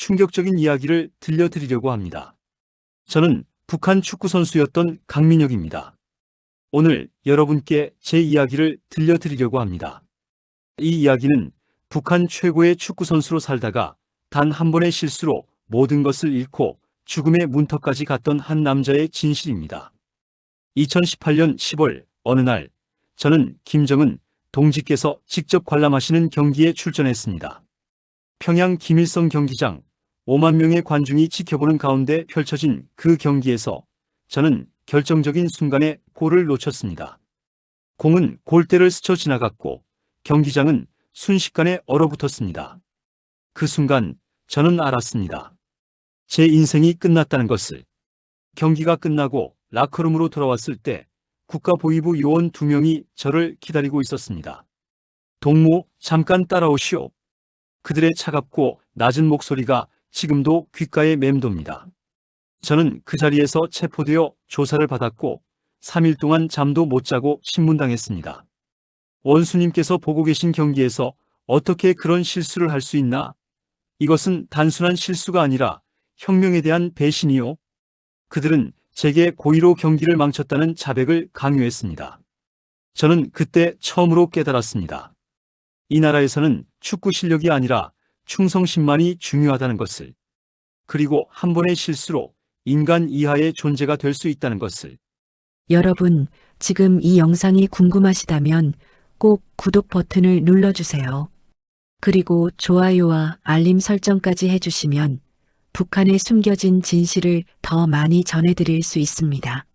충격적인 이야기를 들려드리려고 합니다. 저는 북한 축구 선수였던 강민혁입니다. 오늘 여러분께 제 이야기를 들려드리려고 합니다. 이 이야기는 북한 최고의 축구 선수로 살다가 단 한 번의 실수로 모든 것을 잃고 죽음의 문턱까지 갔던 한 남자의 진실입니다. 2018년 10월 어느 날 저는 김정은 동지께서 직접 관람하시는 경기에 출전했습니다. 평양 김일성 경기장 5만 명의 관중이 지켜보는 가운데 펼쳐진 그 경기에서 저는 결정적인 순간에 골을 놓쳤습니다. 공은 골대를 스쳐 지나갔고 경기장은 순식간에 얼어붙었습니다. 그 순간 저는 알았습니다. 제 인생이 끝났다는 것을. 경기가 끝나고 라커룸으로 돌아왔을 때 국가보위부 요원 2명이 저를 기다리고 있었습니다. 동무, 잠깐 따라오시오. 그들의 차갑고 낮은 목소리가 지금도 귓가에 맴돕니다. 저는 그 자리에서 체포되어 조사를 받았고 3일 동안 잠도 못 자고 신문당했습니다. 원수님께서 보고 계신 경기에서 어떻게 그런 실수를 할 수 있나? 이것은 단순한 실수가 아니라 혁명에 대한 배신이요. 그들은 제게 고의로 경기를 망쳤다는 자백을 강요했습니다. 저는 그때 처음으로 깨달았습니다. 이 나라에서는 축구 실력이 아니라 충성심만이 중요하다는 것을. 그리고 한 번의 실수로 인간 이하의 존재가 될 수 있다는 것을. 여러분, 지금 이 영상이 궁금하시다면 꼭 구독 버튼을 눌러주세요. 그리고 좋아요와 알림 설정까지 해주시면 북한의 숨겨진 진실을 더 많이 전해드릴 수 있습니다.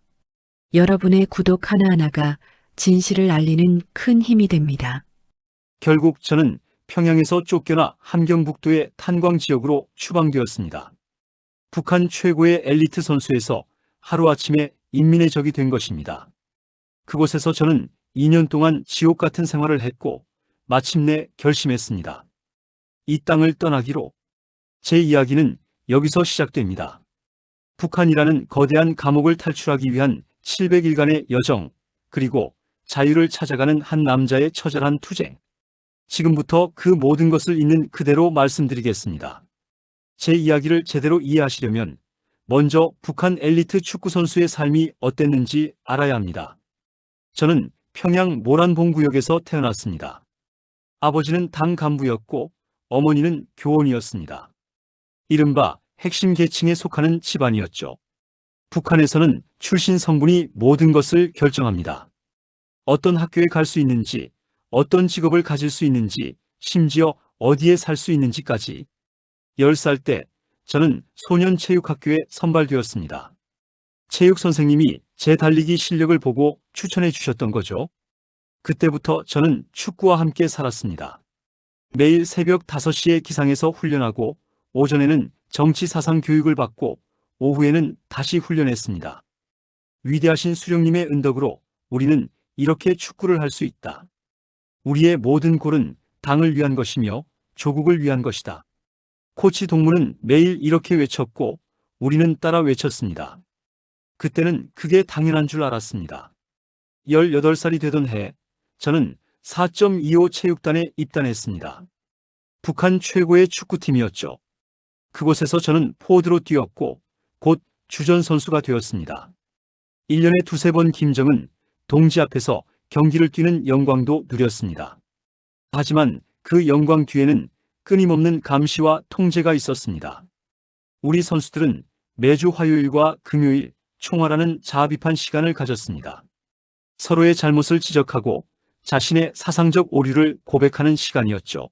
여러분의 구독 하나하나가 진실을 알리는 큰 힘이 됩니다. 결국 저는 평양에서 쫓겨나 함경북도의 탄광 지역으로 추방되었습니다. 북한 최고의 엘리트 선수에서 하루아침에 인민의 적이 된 것입니다. 그곳에서 저는 2년 동안 지옥 같은 생활을 했고 마침내 결심했습니다. 이 땅을 떠나기로. 제 이야기는 여기서 시작됩니다. 북한이라는 거대한 감옥을 탈출하기 위한 700일간의 여정, 그리고 자유를 찾아가는 한 남자의 처절한 투쟁. 지금부터 그 모든 것을 있는 그대로 말씀드리겠습니다. 제 이야기를 제대로 이해하시려면 먼저 북한 엘리트 축구 선수의 삶이 어땠는지 알아야 합니다. 저는 평양 모란봉구역에서 태어났습니다. 아버지는 당 간부였고 어머니는 교원이었습니다. 이른바 핵심 계층에 속하는 집안이었죠. 북한에서는 출신 성분이 모든 것을 결정합니다. 어떤 학교에 갈 수 있는지, 어떤 직업을 가질 수 있는지, 심지어 어디에 살 수 있는지까지. 10살 때 저는 소년체육학교에 선발되었습니다. 체육 선생님이 제 달리기 실력을 보고 추천해 주셨던 거죠. 그때부터 저는 축구와 함께 살았습니다. 매일 새벽 5시에 기상해서 훈련하고 오전에는 정치 사상 교육을 받고 오후에는 다시 훈련했습니다. 위대하신 수령님의 은덕으로 우리는 이렇게 축구를 할 수 있다. 우리의 모든 골은 당을 위한 것이며 조국을 위한 것이다. 코치 동무는 매일 이렇게 외쳤고 우리는 따라 외쳤습니다. 그때는 그게 당연한 줄 알았습니다. 18살이 되던 해 저는 4.25 체육단에 입단했습니다. 북한 최고의 축구팀이었죠. 그곳에서 저는 포워드로 뛰었고 곧 주전 선수가 되었습니다. 1년에 2-3번 김정은 동지 앞에서 경기를 뛰는 영광도 누렸습니다. 하지만 그 영광 뒤에는 끊임없는 감시와 통제가 있었습니다. 우리 선수들은 매주 화요일과 금요일 총알하는 자아비판 시간을 가졌습니다. 서로의 잘못을 지적하고 자신의 사상적 오류를 고백하는 시간이었죠.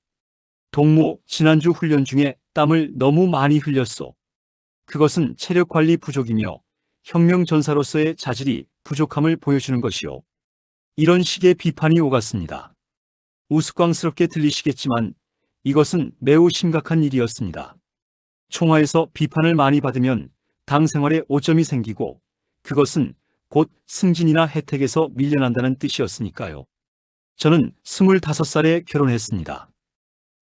동무, 지난주 훈련 중에 땀을 너무 많이 흘렸소. 그것은 체력 관리 부족이며 혁명 전사로서의 자질이 부족함을 보여주는 것이요. 이런 식의 비판이 오갔습니다. 우스꽝스럽게 들리시겠지만 이것은 매우 심각한 일이었습니다. 총화에서 비판을 많이 받으면 당 생활에 오점이 생기고 그것은 곧 승진이나 혜택에서 밀려난다는 뜻이었으니까요. 저는 25살에 결혼했습니다.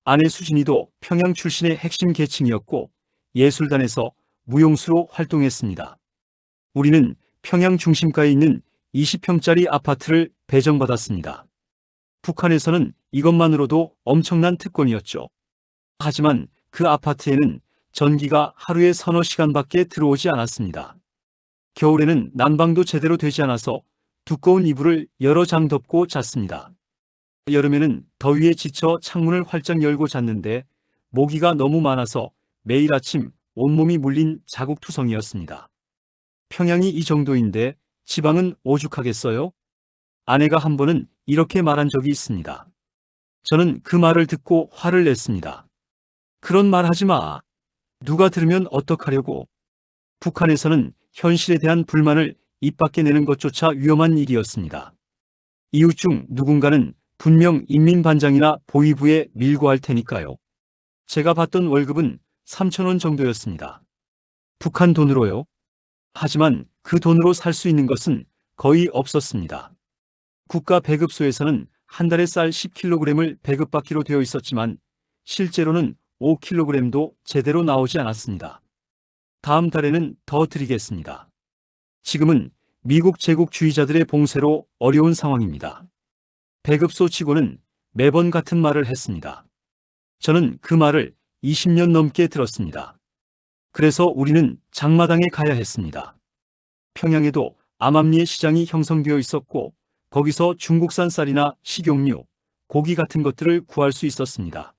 아내 수진이도 평양 출신의 핵심 계층이었고 예술단에서 무용수로 활동했습니다. 우리는 평양 중심가에 있는 20평짜리 아파트를 배정받았습니다. 북한에서는 이것만으로도 엄청난 특권이었죠. 하지만 그 아파트에는 전기가 하루에 서너 시간밖에 들어오지 않았습니다. 겨울에는 난방도 제대로 되지 않아서 두꺼운 이불을 여러 장 덮고 잤습니다. 여름에는 더위에 지쳐 창문을 활짝 열고 잤는데 모기가 너무 많아서 매일 아침 온몸이 물린 자국투성이었습니다. 평양이 이 정도인데 지방은 오죽하겠어요? 아내가 한 번은 이렇게 말한 적이 있습니다. 저는 그 말을 듣고 화를 냈습니다. 그런 말 하지 마. 누가 들으면 어떡하려고. 북한에서는 현실에 대한 불만을 입 밖에 내는 것조차 위험한 일이었습니다. 이웃 중 누군가는 분명 인민반장이나 보위부에 밀고 할 테니까요. 제가 받던 월급은 3,000원 정도였습니다. 북한 돈으로요. 하지만 그 돈으로 살 수 있는 것은 거의 없었습니다. 국가 배급소에서는 한 달에 쌀 10kg을 배급받기로 되어 있었지만 실제로는 5kg도 제대로 나오지 않았습니다. 다음 달에는 더 드리겠습니다. 지금은 미국 제국주의자들의 봉쇄로 어려운 상황입니다. 배급소 직원은 매번 같은 말을 했습니다. 저는 그 말을 20년 넘게 들었습니다. 그래서 우리는 장마당에 가야 했습니다. 평양에도 암암리의 시장이 형성되어 있었고 거기서 중국산 쌀이나 식용유, 고기 같은 것들을 구할 수 있었습니다.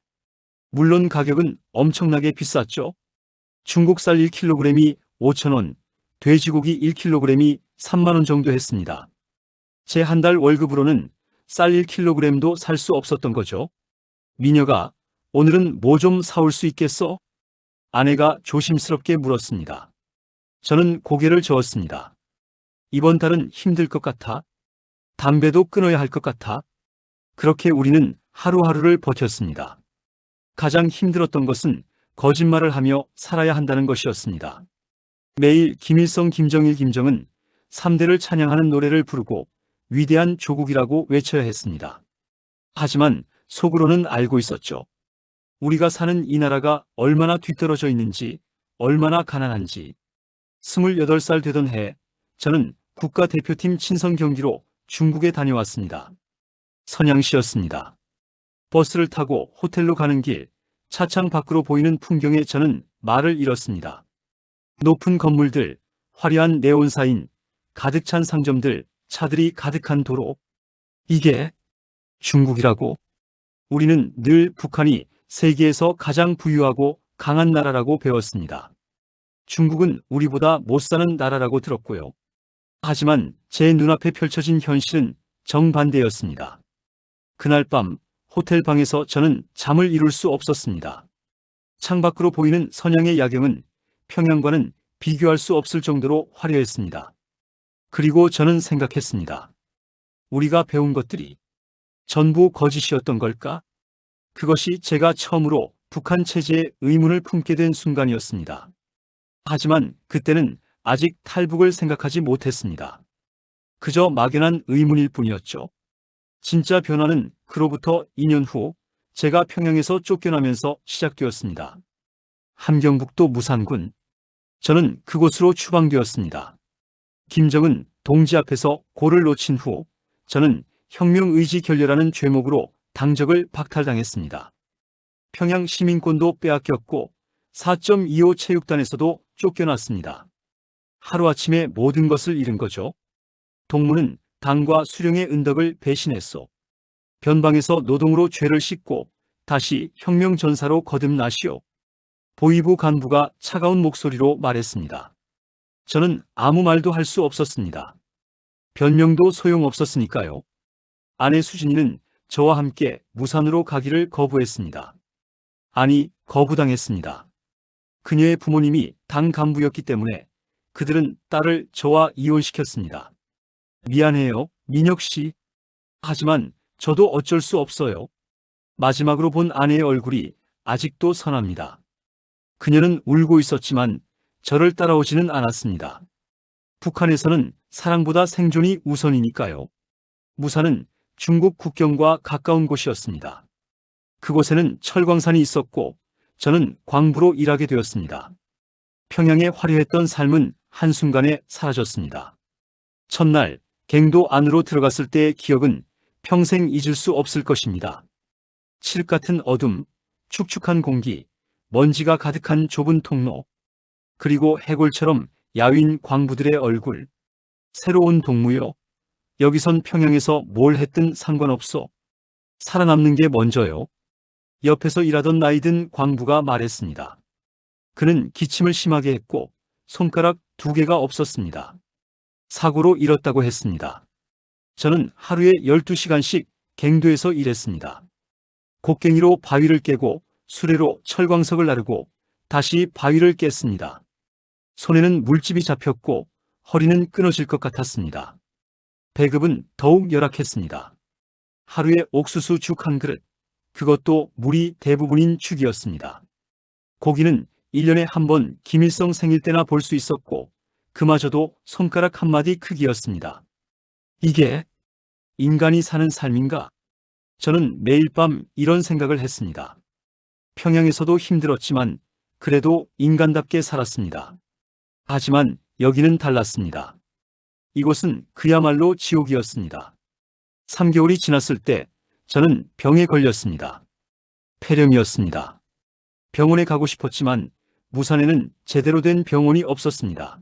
물론 가격은 엄청나게 비쌌죠. 중국 쌀 1kg이 5,000원, 돼지고기 1kg이 3만원 정도 했습니다. 제 한 달 월급으로는 쌀 1kg도 살 수 없었던 거죠. 미녀가 오늘은 뭐 좀 사올 수 있겠어? 아내가 조심스럽게 물었습니다. 저는 고개를 저었습니다. 이번 달은 힘들 것 같아. 담배도 끊어야 할 것 같아. 그렇게 우리는 하루하루를 버텼습니다. 가장 힘들었던 것은 거짓말을 하며 살아야 한다는 것이었습니다. 매일 김일성, 김정일, 김정은 3대를 찬양하는 노래를 부르고 위대한 조국이라고 외쳐야 했습니다. 하지만 속으로는 알고 있었죠. 우리가 사는 이 나라가 얼마나 뒤떨어져 있는지, 얼마나 가난한지. 28살 되던 해, 저는 국가대표팀 친선 경기로 중국에 다녀왔습니다. 선양시였습니다. 버스를 타고 호텔로 가는 길, 차창 밖으로 보이는 풍경에 저는 말을 잃었습니다. 높은 건물들, 화려한 네온사인, 가득 찬 상점들, 차들이 가득한 도로. 이게 중국이라고? 우리는 늘 북한이 세계에서 가장 부유하고 강한 나라라고 배웠습니다. 중국은 우리보다 못 사는 나라라고 들었고요. 하지만 제 눈앞에 펼쳐진 현실은 정반대였습니다. 그날 밤 호텔 방에서 저는 잠을 이룰 수 없었습니다. 창밖으로 보이는 선양의 야경은 평양과는 비교할 수 없을 정도로 화려했습니다. 그리고 저는 생각했습니다. 우리가 배운 것들이 전부 거짓이었던 걸까? 그것이 제가 처음으로 북한 체제에 의문을 품게 된 순간이었습니다. 하지만 그때는 아직 탈북을 생각하지 못했습니다. 그저 막연한 의문일 뿐이었죠. 진짜 변화는 그로부터 2년 후 제가 평양에서 쫓겨나면서 시작되었습니다. 함경북도 무산군. 저는 그곳으로 추방되었습니다. 김정은 동지 앞에서 골을 놓친 후 저는 혁명의지 결렬하는 죄목으로 당적을 박탈당했습니다. 평양 시민권도 빼앗겼고 4.25 체육단에서도 쫓겨났습니다. 하루아침에 모든 것을 잃은 거죠. 동무는 당과 수령의 은덕을 배신했소. 변방에서 노동으로 죄를 씻고 다시 혁명전사로 거듭나시오. 보위부 간부가 차가운 목소리로 말했습니다. 저는 아무 말도 할 수 없었습니다. 변명도 소용없었으니까요. 아내 수진이는 저와 함께 무산으로 가기를 거부했습니다. 아니, 거부당했습니다. 그녀의 부모님이 당 간부였기 때문에 그들은 딸을 저와 이혼시켰습니다. 미안해요, 민혁 씨. 하지만 저도 어쩔 수 없어요. 마지막으로 본 아내의 얼굴이 아직도 선합니다. 그녀는 울고 있었지만 저를 따라오지는 않았습니다. 북한에서는 사랑보다 생존이 우선이니까요. 무산은 중국 국경과 가까운 곳이었습니다. 그곳에는 철광산이 있었고 저는 광부로 일하게 되었습니다. 평양의 화려했던 삶은 한순간에 사라졌습니다. 첫날 갱도 안으로 들어갔을 때의 기억은 평생 잊을 수 없을 것입니다. 칠흑 같은 어둠, 축축한 공기, 먼지가 가득한 좁은 통로, 그리고 해골처럼 야윈 광부들의 얼굴. 새로운 동무요. 여기선 평양에서 뭘 했든 상관없어. 살아남는 게 먼저요. 옆에서 일하던 나이든 광부가 말했습니다. 그는 기침을 심하게 했고 손가락 2개가 없었습니다. 사고로 잃었다고 했습니다. 저는 하루에 12시간씩 갱도에서 일했습니다. 곡괭이로 바위를 깨고 수레로 철광석을 나르고 다시 바위를 깼습니다. 손에는 물집이 잡혔고 허리는 끊어질 것 같았습니다. 배급은 더욱 열악했습니다. 하루에 옥수수 죽 1그릇, 그것도 물이 대부분인 죽이었습니다. 고기는 1년에 한 번 김일성 생일 때나 볼 수 있었고 그마저도 손가락 한마디 크기였습니다. 이게 인간이 사는 삶인가? 저는 매일 밤 이런 생각을 했습니다. 평양에서도 힘들었지만 그래도 인간답게 살았습니다. 하지만 여기는 달랐습니다. 이곳은 그야말로 지옥이었습니다. 3개월이 지났을 때 저는 병에 걸렸습니다. 폐렴이었습니다. 병원에 가고 싶었지만 무산에는 제대로 된 병원이 없었습니다.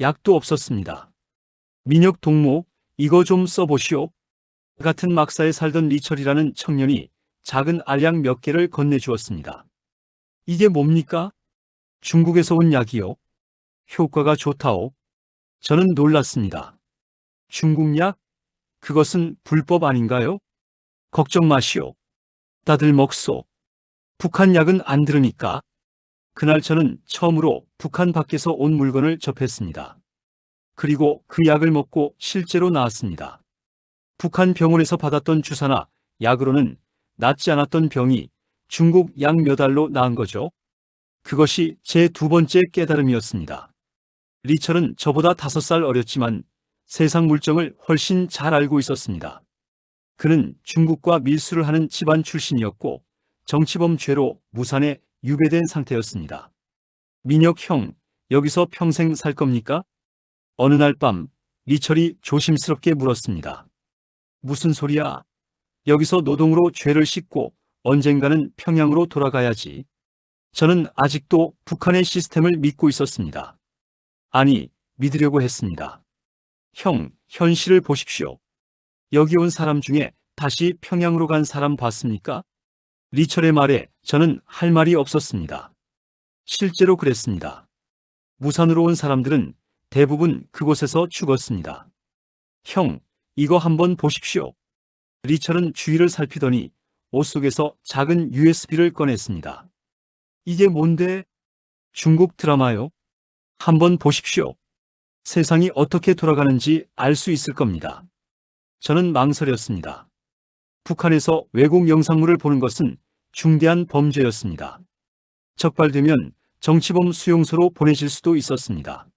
약도 없었습니다. 민혁 동무, 이거 좀 써보시오. 같은 막사에 살던 리철이라는 청년이 작은 알약 몇 개를 건네주었습니다. 이게 뭡니까? 중국에서 온 약이요. 효과가 좋다오. 저는 놀랐습니다. 중국 약? 그것은 불법 아닌가요? 걱정 마시오. 다들 먹소. 북한 약은 안 들으니까. 그날 저는 처음으로 북한 밖에서 온 물건을 접했습니다. 그리고 그 약을 먹고 실제로 나았습니다. 북한 병원에서 받았던 주사나 약으로는 낫지 않았던 병이 중국 약 몇 알로 나은 거죠. 그것이 제 2번째 깨달음이었습니다. 리철은 저보다 5살 어렸지만 세상 물정을 훨씬 잘 알고 있었습니다. 그는 중국과 밀수를 하는 집안 출신이었고 정치범 죄로 무산에 유배된 상태였습니다. 민혁 형, 여기서 평생 살 겁니까? 어느 날 밤 리철이 조심스럽게 물었습니다. 무슨 소리야? 여기서 노동으로 죄를 씻고 언젠가는 평양으로 돌아가야지. 저는 아직도 북한의 시스템을 믿고 있었습니다. 아니, 믿으려고 했습니다. 형, 현실을 보십시오. 여기 온 사람 중에 다시 평양으로 간 사람 봤습니까? 리철의 말에 저는 할 말이 없었습니다. 실제로 그랬습니다. 무산으로 온 사람들은 대부분 그곳에서 죽었습니다. 형, 이거 한번 보십시오. 리철은 주위를 살피더니 옷 속에서 작은 USB를 꺼냈습니다. 이게 뭔데? 중국 드라마요? 한번 보십시오. 세상이 어떻게 돌아가는지 알 수 있을 겁니다. 저는 망설였습니다. 북한에서 외국 영상물을 보는 것은 중대한 범죄였습니다. 적발되면 정치범 수용소로 보내질 수도 있었습니다.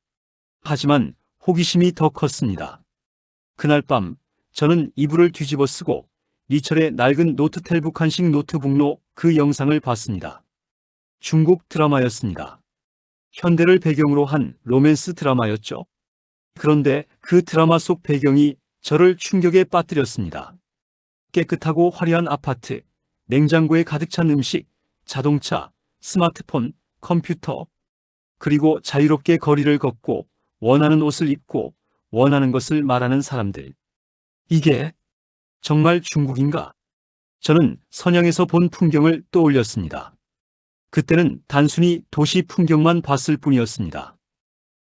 하지만 호기심이 더 컸습니다. 그날 밤 저는 이불을 뒤집어 쓰고 리철의 낡은 노트텔 북한식 노트북로 그 영상을 봤습니다. 중국 드라마였습니다. 현대를 배경으로 한 로맨스 드라마였죠. 그런데 그 드라마 속 배경이 저를 충격에 빠뜨렸습니다. 깨끗하고 화려한 아파트, 냉장고에 가득 찬 음식, 자동차, 스마트폰, 컴퓨터, 그리고 자유롭게 거리를 걷고 원하는 옷을 입고 원하는 것을 말하는 사람들. 이게 정말 중국인가? 저는 선양에서 본 풍경을 떠올렸습니다. 그때는 단순히 도시 풍경만 봤을 뿐이었습니다.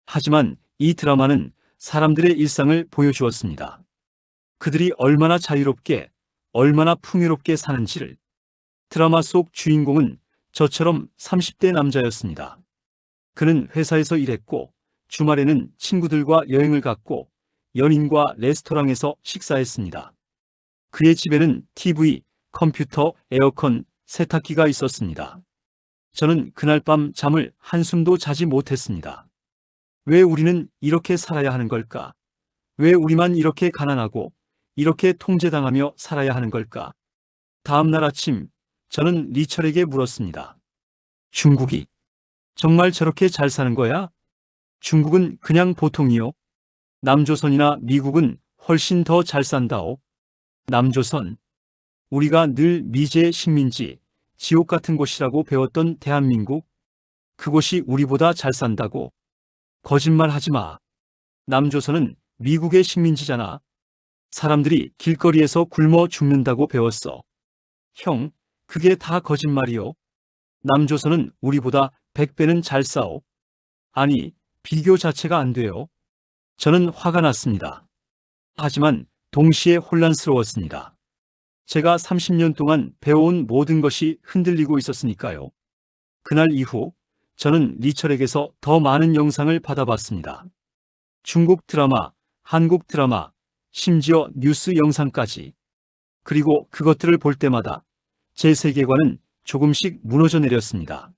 하지만 이 드라마는 사람들의 일상을 보여주었습니다. 그들이 얼마나 자유롭게, 얼마나 풍요롭게 사는지를. 드라마 속 주인공은 저처럼 30대 남자였습니다. 그는 회사에서 일했고 주말에는 친구들과 여행을 갔고 연인과 레스토랑에서 식사했습니다. 그의 집에는 TV, 컴퓨터, 에어컨, 세탁기가 있었습니다. 저는 그날 밤 잠을 한숨도 자지 못했습니다. 왜 우리는 이렇게 살아야 하는 걸까? 왜 우리만 이렇게 가난하고 이렇게 통제당하며 살아야 하는 걸까? 다음 날 아침 저는 리철에게 물었습니다. 중국이 정말 저렇게 잘 사는 거야? 중국은 그냥 보통이요. 남조선이나 미국은 훨씬 더 잘 산다오. 남조선. 우리가 늘 미제의 식민지, 지옥 같은 곳이라고 배웠던 대한민국? 그곳이 우리보다 잘 산다고? 거짓말 하지 마. 남조선은 미국의 식민지잖아. 사람들이 길거리에서 굶어 죽는다고 배웠어. 형, 그게 다 거짓말이요. 남조선은 우리보다 100배는 잘 싸워. 아니, 비교 자체가 안 돼요. 저는 화가 났습니다. 하지만 동시에 혼란스러웠습니다. 제가 30년 동안 배워온 모든 것이 흔들리고 있었으니까요. 그날 이후 저는 리철에게서 더 많은 영상을 받아봤습니다. 중국 드라마, 한국 드라마, 심지어 뉴스 영상까지. 그리고 그것들을 볼 때마다 제 세계관은 조금씩 무너져 내렸습니다.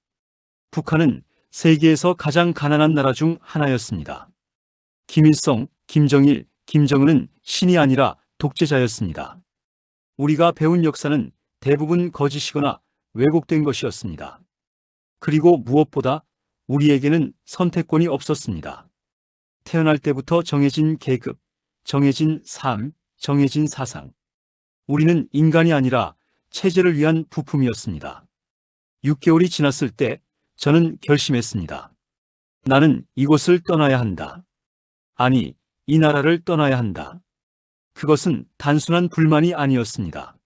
북한은 세계에서 가장 가난한 나라 중 하나였습니다. 김일성, 김정일, 김정은은 신이 아니라 독재자였습니다. 우리가 배운 역사는 대부분 거짓이거나 왜곡된 것이었습니다. 그리고 무엇보다 우리에게는 선택권이 없었습니다. 태어날 때부터 정해진 계급, 정해진 삶, 정해진 사상. 우리는 인간이 아니라 체제를 위한 부품이었습니다. 6개월이 지났을 때 저는 결심했습니다. 나는 이곳을 떠나야 한다. 아니, 이 나라를 떠나야 한다. 그것은 단순한 불만이 아니었습니다.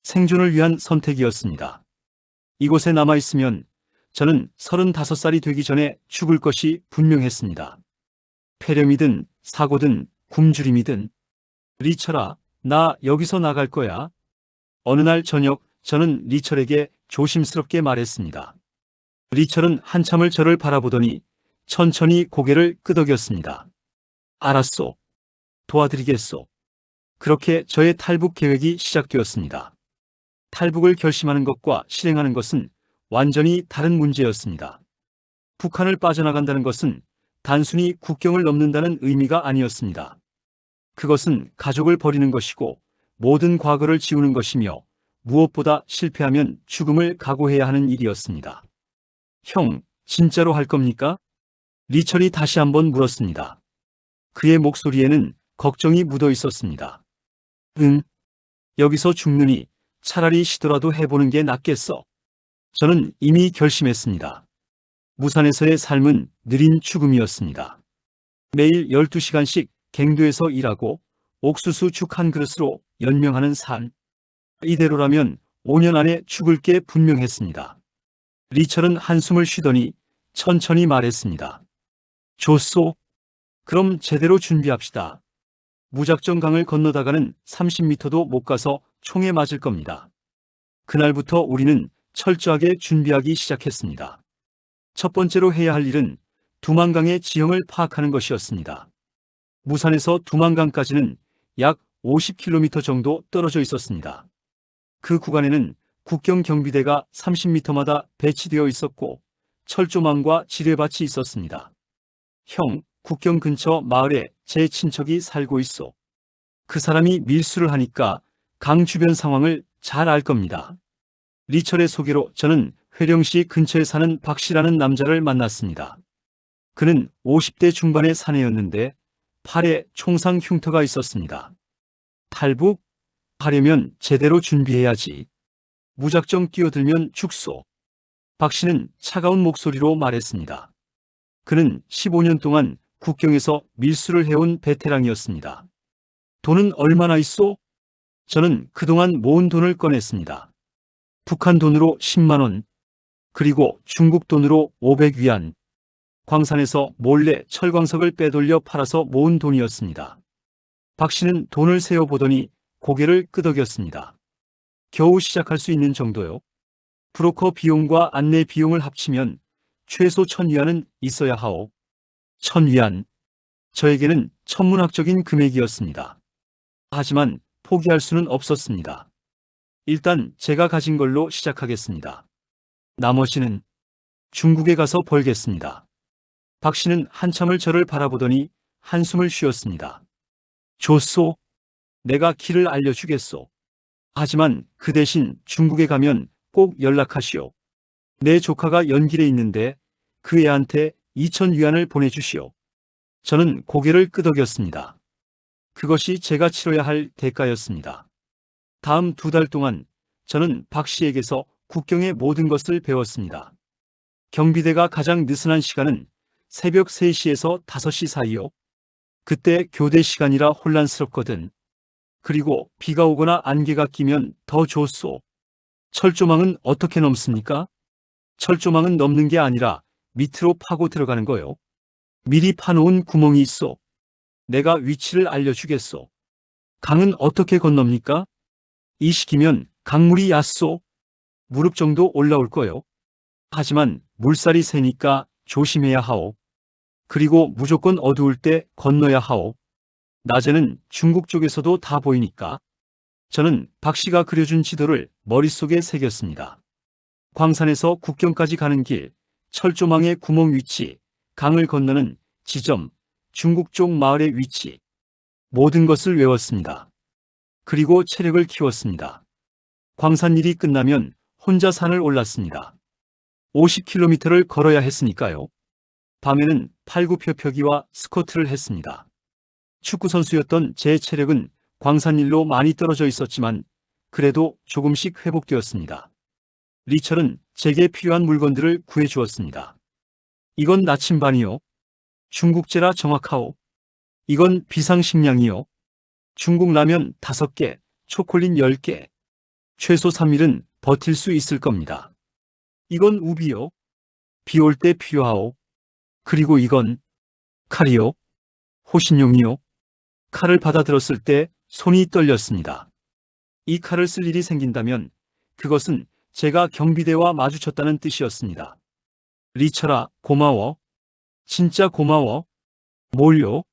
생존을 위한 선택이었습니다. 이곳에 남아있으면 저는 35살이 되기 전에 죽을 것이 분명했습니다. 폐렴이든 사고든 굶주림이든. 리철아, 나 여기서 나갈 거야. 어느 날 저녁 저는 리철에게 조심스럽게 말했습니다. 리철은 한참을 저를 바라보더니 천천히 고개를 끄덕였습니다. 알았소. 도와드리겠소. 그렇게 저의 탈북 계획이 시작되었습니다. 탈북을 결심하는 것과 실행하는 것은 완전히 다른 문제였습니다. 북한을 빠져나간다는 것은 단순히 국경을 넘는다는 의미가 아니었습니다. 그것은 가족을 버리는 것이고 모든 과거를 지우는 것이며 무엇보다 실패하면 죽음을 각오해야 하는 일이었습니다. 형, 진짜로 할 겁니까? 리철이 다시 한번 물었습니다. 그의 목소리에는 걱정이 묻어 있었습니다. 응, 여기서 죽느니 차라리 시도라도 해보는 게 낫겠어. 저는 이미 결심했습니다. 무산에서의 삶은 느린 죽음이었습니다. 매일 12시간씩 갱도에서 일하고 옥수수 죽 한 그릇으로 연명하는 삶. 이대로라면 5년 안에 죽을 게 분명했습니다. 리철은 한숨을 쉬더니 천천히 말했습니다. 좋소. 그럼 제대로 준비합시다. 무작정 강을 건너다가는 30m도 못 가서 총에 맞을 겁니다. 그날부터 우리는 철저하게 준비하기 시작했습니다. 첫 번째로 해야 할 일은 두만강의 지형을 파악하는 것이었습니다. 무산에서 두만강까지는 약 50km 정도 떨어져 있었습니다. 그 구간에는 국경 경비대가 30m마다 배치되어 있었고 철조망과 지뢰밭이 있었습니다. 형, 국경 근처 마을에 제 친척이 살고 있어. 그 사람이 밀수를 하니까 강 주변 상황을 잘 알 겁니다. 리철의 소개로 저는 회령시 근처에 사는 박씨라는 남자를 만났습니다. 그는 50대 중반의 사내였는데 팔에 총상 흉터가 있었습니다. 탈북? 하려면 제대로 준비해야지. 무작정 뛰어들면 죽소. 박씨는 차가운 목소리로 말했습니다. 그는 15년 동안 국경에서 밀수를 해온 베테랑이었습니다. 돈은 얼마나 있소? 저는 그동안 모은 돈을 꺼냈습니다. 북한 돈으로 10만 원, 그리고 중국 돈으로 500위안. 광산에서 몰래 철광석을 빼돌려 팔아서 모은 돈이었습니다. 박 씨는 돈을 세어보더니 고개를 끄덕였습니다. 겨우 시작할 수 있는 정도요. 브로커 비용과 안내 비용을 합치면 최소 1000위안은 있어야 하오. 1000위안. 저에게는 천문학적인 금액이었습니다. 하지만 포기할 수는 없었습니다. 일단 제가 가진 걸로 시작하겠습니다. 나머지는 중국에 가서 벌겠습니다. 박 씨는 한참을 저를 바라보더니 한숨을 쉬었습니다. 좋소. 내가 길을 알려주겠소. 하지만 그 대신 중국에 가면 꼭 연락하시오. 내 조카가 연길에 있는데 그 애한테 2000위안을 보내주시오. 저는 고개를 끄덕였습니다. 그것이 제가 치러야 할 대가였습니다. 다음 2달 동안 저는 박 씨에게서 국경의 모든 것을 배웠습니다. 경비대가 가장 느슨한 시간은 새벽 3시에서 5시 사이요. 그때 교대 시간이라 혼란스럽거든. 그리고 비가 오거나 안개가 끼면 더 좋소. 철조망은 어떻게 넘습니까? 철조망은 넘는 게 아니라 밑으로 파고 들어가는 거요. 미리 파놓은 구멍이 있어. 내가 위치를 알려주겠소. 강은 어떻게 건넙니까? 이 시기면 강물이 얕소. 무릎 정도 올라올 거요. 하지만 물살이 세니까 조심해야 하오. 그리고 무조건 어두울 때 건너야 하오. 낮에는 중국 쪽에서도 다 보이니까. 저는 박 씨가 그려준 지도를 머릿속에 새겼습니다. 광산에서 국경까지 가는 길, 철조망의 구멍 위치, 강을 건너는 지점, 중국 쪽 마을의 위치. 모든 것을 외웠습니다. 그리고 체력을 키웠습니다. 광산 일이 끝나면 혼자 산을 올랐습니다. 50km를 걸어야 했으니까요. 밤에는 팔굽혀펴기와 스쿼트를 했습니다. 축구선수였던 제 체력은 광산일로 많이 떨어져 있었지만 그래도 조금씩 회복되었습니다. 리철은 제게 필요한 물건들을 구해주었습니다. 이건 나침반이요. 중국제라 정확하오. 이건 비상식량이요. 중국 라면 5개, 초콜릿 10개. 최소 3일은 버틸 수 있을 겁니다. 이건 우비요. 비 올 때 필요하오. 그리고 이건 칼이요. 호신용이요. 칼을 받아들었을 때 손이 떨렸습니다. 이 칼을 쓸 일이 생긴다면 그것은 제가 경비대와 마주쳤다는 뜻이었습니다. 리철아, 고마워. 진짜 고마워. 뭘요?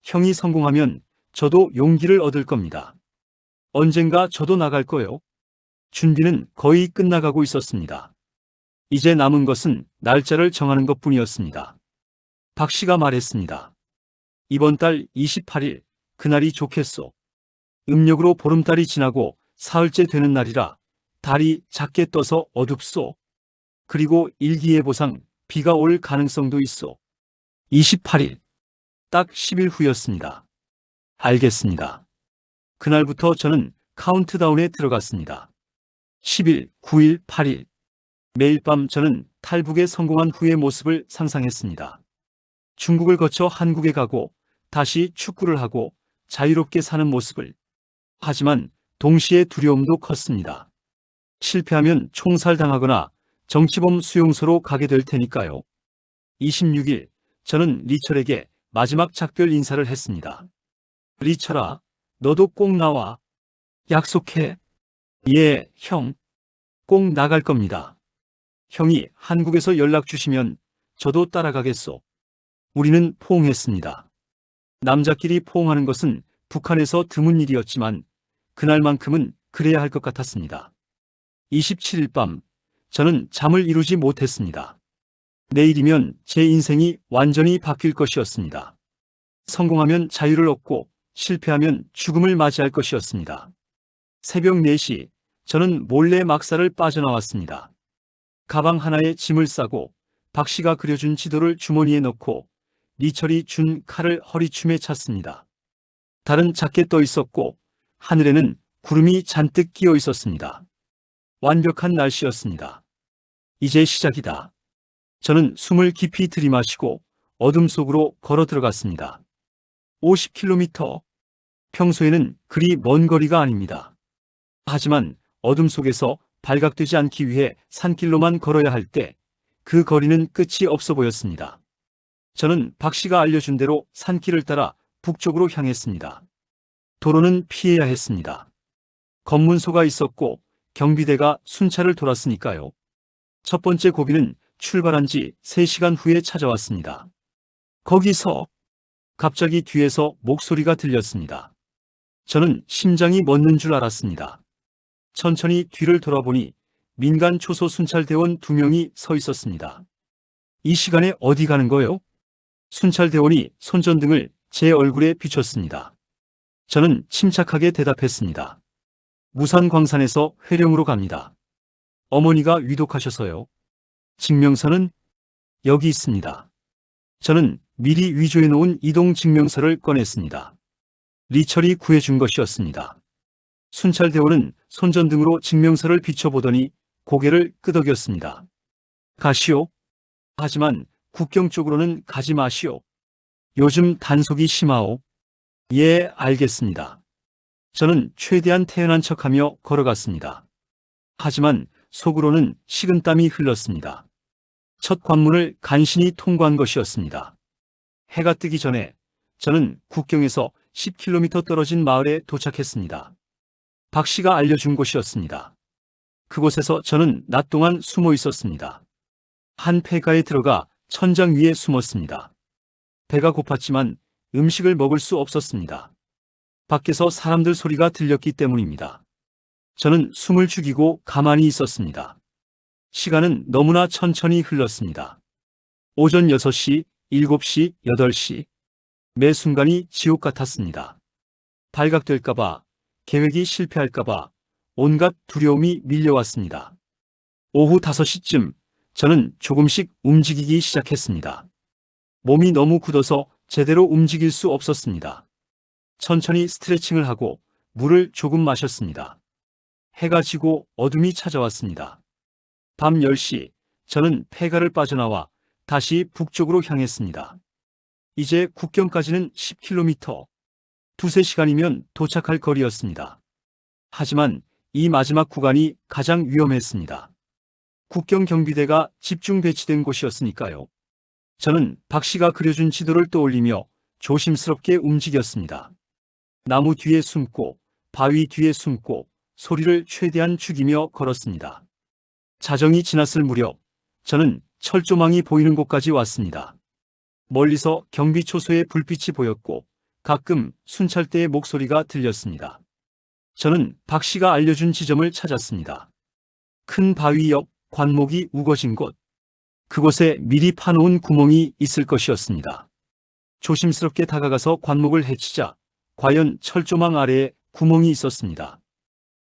형이 성공하면 저도 용기를 얻을 겁니다. 언젠가 저도 나갈 거요. 준비는 거의 끝나가고 있었습니다. 이제 남은 것은 날짜를 정하는 것뿐이었습니다. 박 씨가 말했습니다. 이번 달 28일, 그날이 좋겠소. 음력으로 보름달이 지나고 사흘째 되는 날이라 달이 작게 떠서 어둡소. 그리고 일기예보상 비가 올 가능성도 있소. 28일, 딱 10일 후였습니다. 알겠습니다. 그날부터 저는 카운트다운에 들어갔습니다. 10일, 9일, 8일. 매일 밤 저는 탈북에 성공한 후의 모습을 상상했습니다. 중국을 거쳐 한국에 가고 다시 축구를 하고 자유롭게 사는 모습을. 하지만 동시에 두려움도 컸습니다. 실패하면 총살당하거나 정치범 수용소로 가게 될 테니까요. 26일, 저는 리철에게 마지막 작별 인사를 했습니다. 리철아, 너도 꼭 나와. 약속해. 예, 형. 꼭 나갈 겁니다. 형이 한국에서 연락 주시면 저도 따라가겠소. 우리는 포옹했습니다. 남자끼리 포옹하는 것은 북한에서 드문 일이었지만 그날만큼은 그래야 할 것 같았습니다. 27일 밤, 저는 잠을 이루지 못했습니다. 내일이면 제 인생이 완전히 바뀔 것이었습니다. 성공하면 자유를 얻고 실패하면 죽음을 맞이할 것이었습니다. 새벽 4시, 저는 몰래 막사를 빠져나왔습니다. 가방 하나에 짐을 싸고 박 씨가 그려준 지도를 주머니에 넣고 리철이 준 칼을 허리춤에 찼습니다. 달은 작게 떠 있었고 하늘에는 구름이 잔뜩 끼어 있었습니다. 완벽한 날씨였습니다. 이제 시작이다. 저는 숨을 깊이 들이마시고 어둠 속으로 걸어 들어갔습니다. 50km. 평소에는 그리 먼 거리가 아닙니다. 하지만 어둠 속에서 발각되지 않기 위해 산길로만 걸어야 할 때 그 거리는 끝이 없어 보였습니다. 저는 박 씨가 알려준 대로 산길을 따라 북쪽으로 향했습니다. 도로는 피해야 했습니다. 검문소가 있었고 경비대가 순찰을 돌았으니까요. 첫 번째 고비는 출발한 지 3시간 후에 찾아왔습니다. 거기서 갑자기 뒤에서 목소리가 들렸습니다. 저는 심장이 멎는 줄 알았습니다. 천천히 뒤를 돌아보니 민간 초소 순찰대원 2명이 서 있었습니다. 이 시간에 어디 가는 거요? 순찰대원이 손전등을 제 얼굴에 비췄습니다. 저는 침착하게 대답했습니다. 무산광산에서 회령으로 갑니다. 어머니가 위독하셔서요. 증명서는 여기 있습니다. 저는 미리 위조해 놓은 이동 증명서를 꺼냈습니다. 리철이 구해준 것이었습니다. 순찰대원은 손전등으로 증명서를 비춰보더니 고개를 끄덕였습니다. 가시오. 하지만 국경 쪽으로는 가지 마시오. 요즘 단속이 심하오. 예, 알겠습니다. 저는 최대한 태연한 척하며 걸어갔습니다. 하지만 속으로는 식은땀이 흘렀습니다. 첫 관문을 간신히 통과한 것이었습니다. 해가 뜨기 전에 저는 국경에서 10km 떨어진 마을에 도착했습니다. 박 씨가 알려준 곳이었습니다. 그곳에서 저는 낮 동안 숨어 있었습니다. 한 폐가에 들어가 천장 위에 숨었습니다. 배가 고팠지만 음식을 먹을 수 없었습니다. 밖에서 사람들 소리가 들렸기 때문입니다. 저는 숨을 죽이고 가만히 있었습니다. 시간은 너무나 천천히 흘렀습니다. 오전 6시, 7시, 8시. 매 순간이 지옥 같았습니다. 발각될까봐, 계획이 실패할까봐 온갖 두려움이 밀려왔습니다. 오후 5시쯤 저는 조금씩 움직이기 시작했습니다. 몸이 너무 굳어서 제대로 움직일 수 없었습니다. 천천히 스트레칭을 하고 물을 조금 마셨습니다. 해가 지고 어둠이 찾아왔습니다. 밤 10시, 저는 폐가를 빠져나와 다시 북쪽으로 향했습니다. 이제 국경까지는 10km, 두세 시간이면 도착할 거리였습니다. 하지만 이 마지막 구간이 가장 위험했습니다. 국경 경비대가 집중 배치된 곳이었으니까요. 저는 박 씨가 그려준 지도를 떠올리며 조심스럽게 움직였습니다. 나무 뒤에 숨고, 바위 뒤에 숨고, 소리를 최대한 죽이며 걸었습니다. 자정이 지났을 무렵, 저는 철조망이 보이는 곳까지 왔습니다. 멀리서 경비초소의 불빛이 보였고, 가끔 순찰대의 목소리가 들렸습니다. 저는 박 씨가 알려준 지점을 찾았습니다. 큰 바위 옆 관목이 우거진 곳. 그곳에 미리 파놓은 구멍이 있을 것이었습니다. 조심스럽게 다가가서 관목을 헤치자 과연 철조망 아래에 구멍이 있었습니다.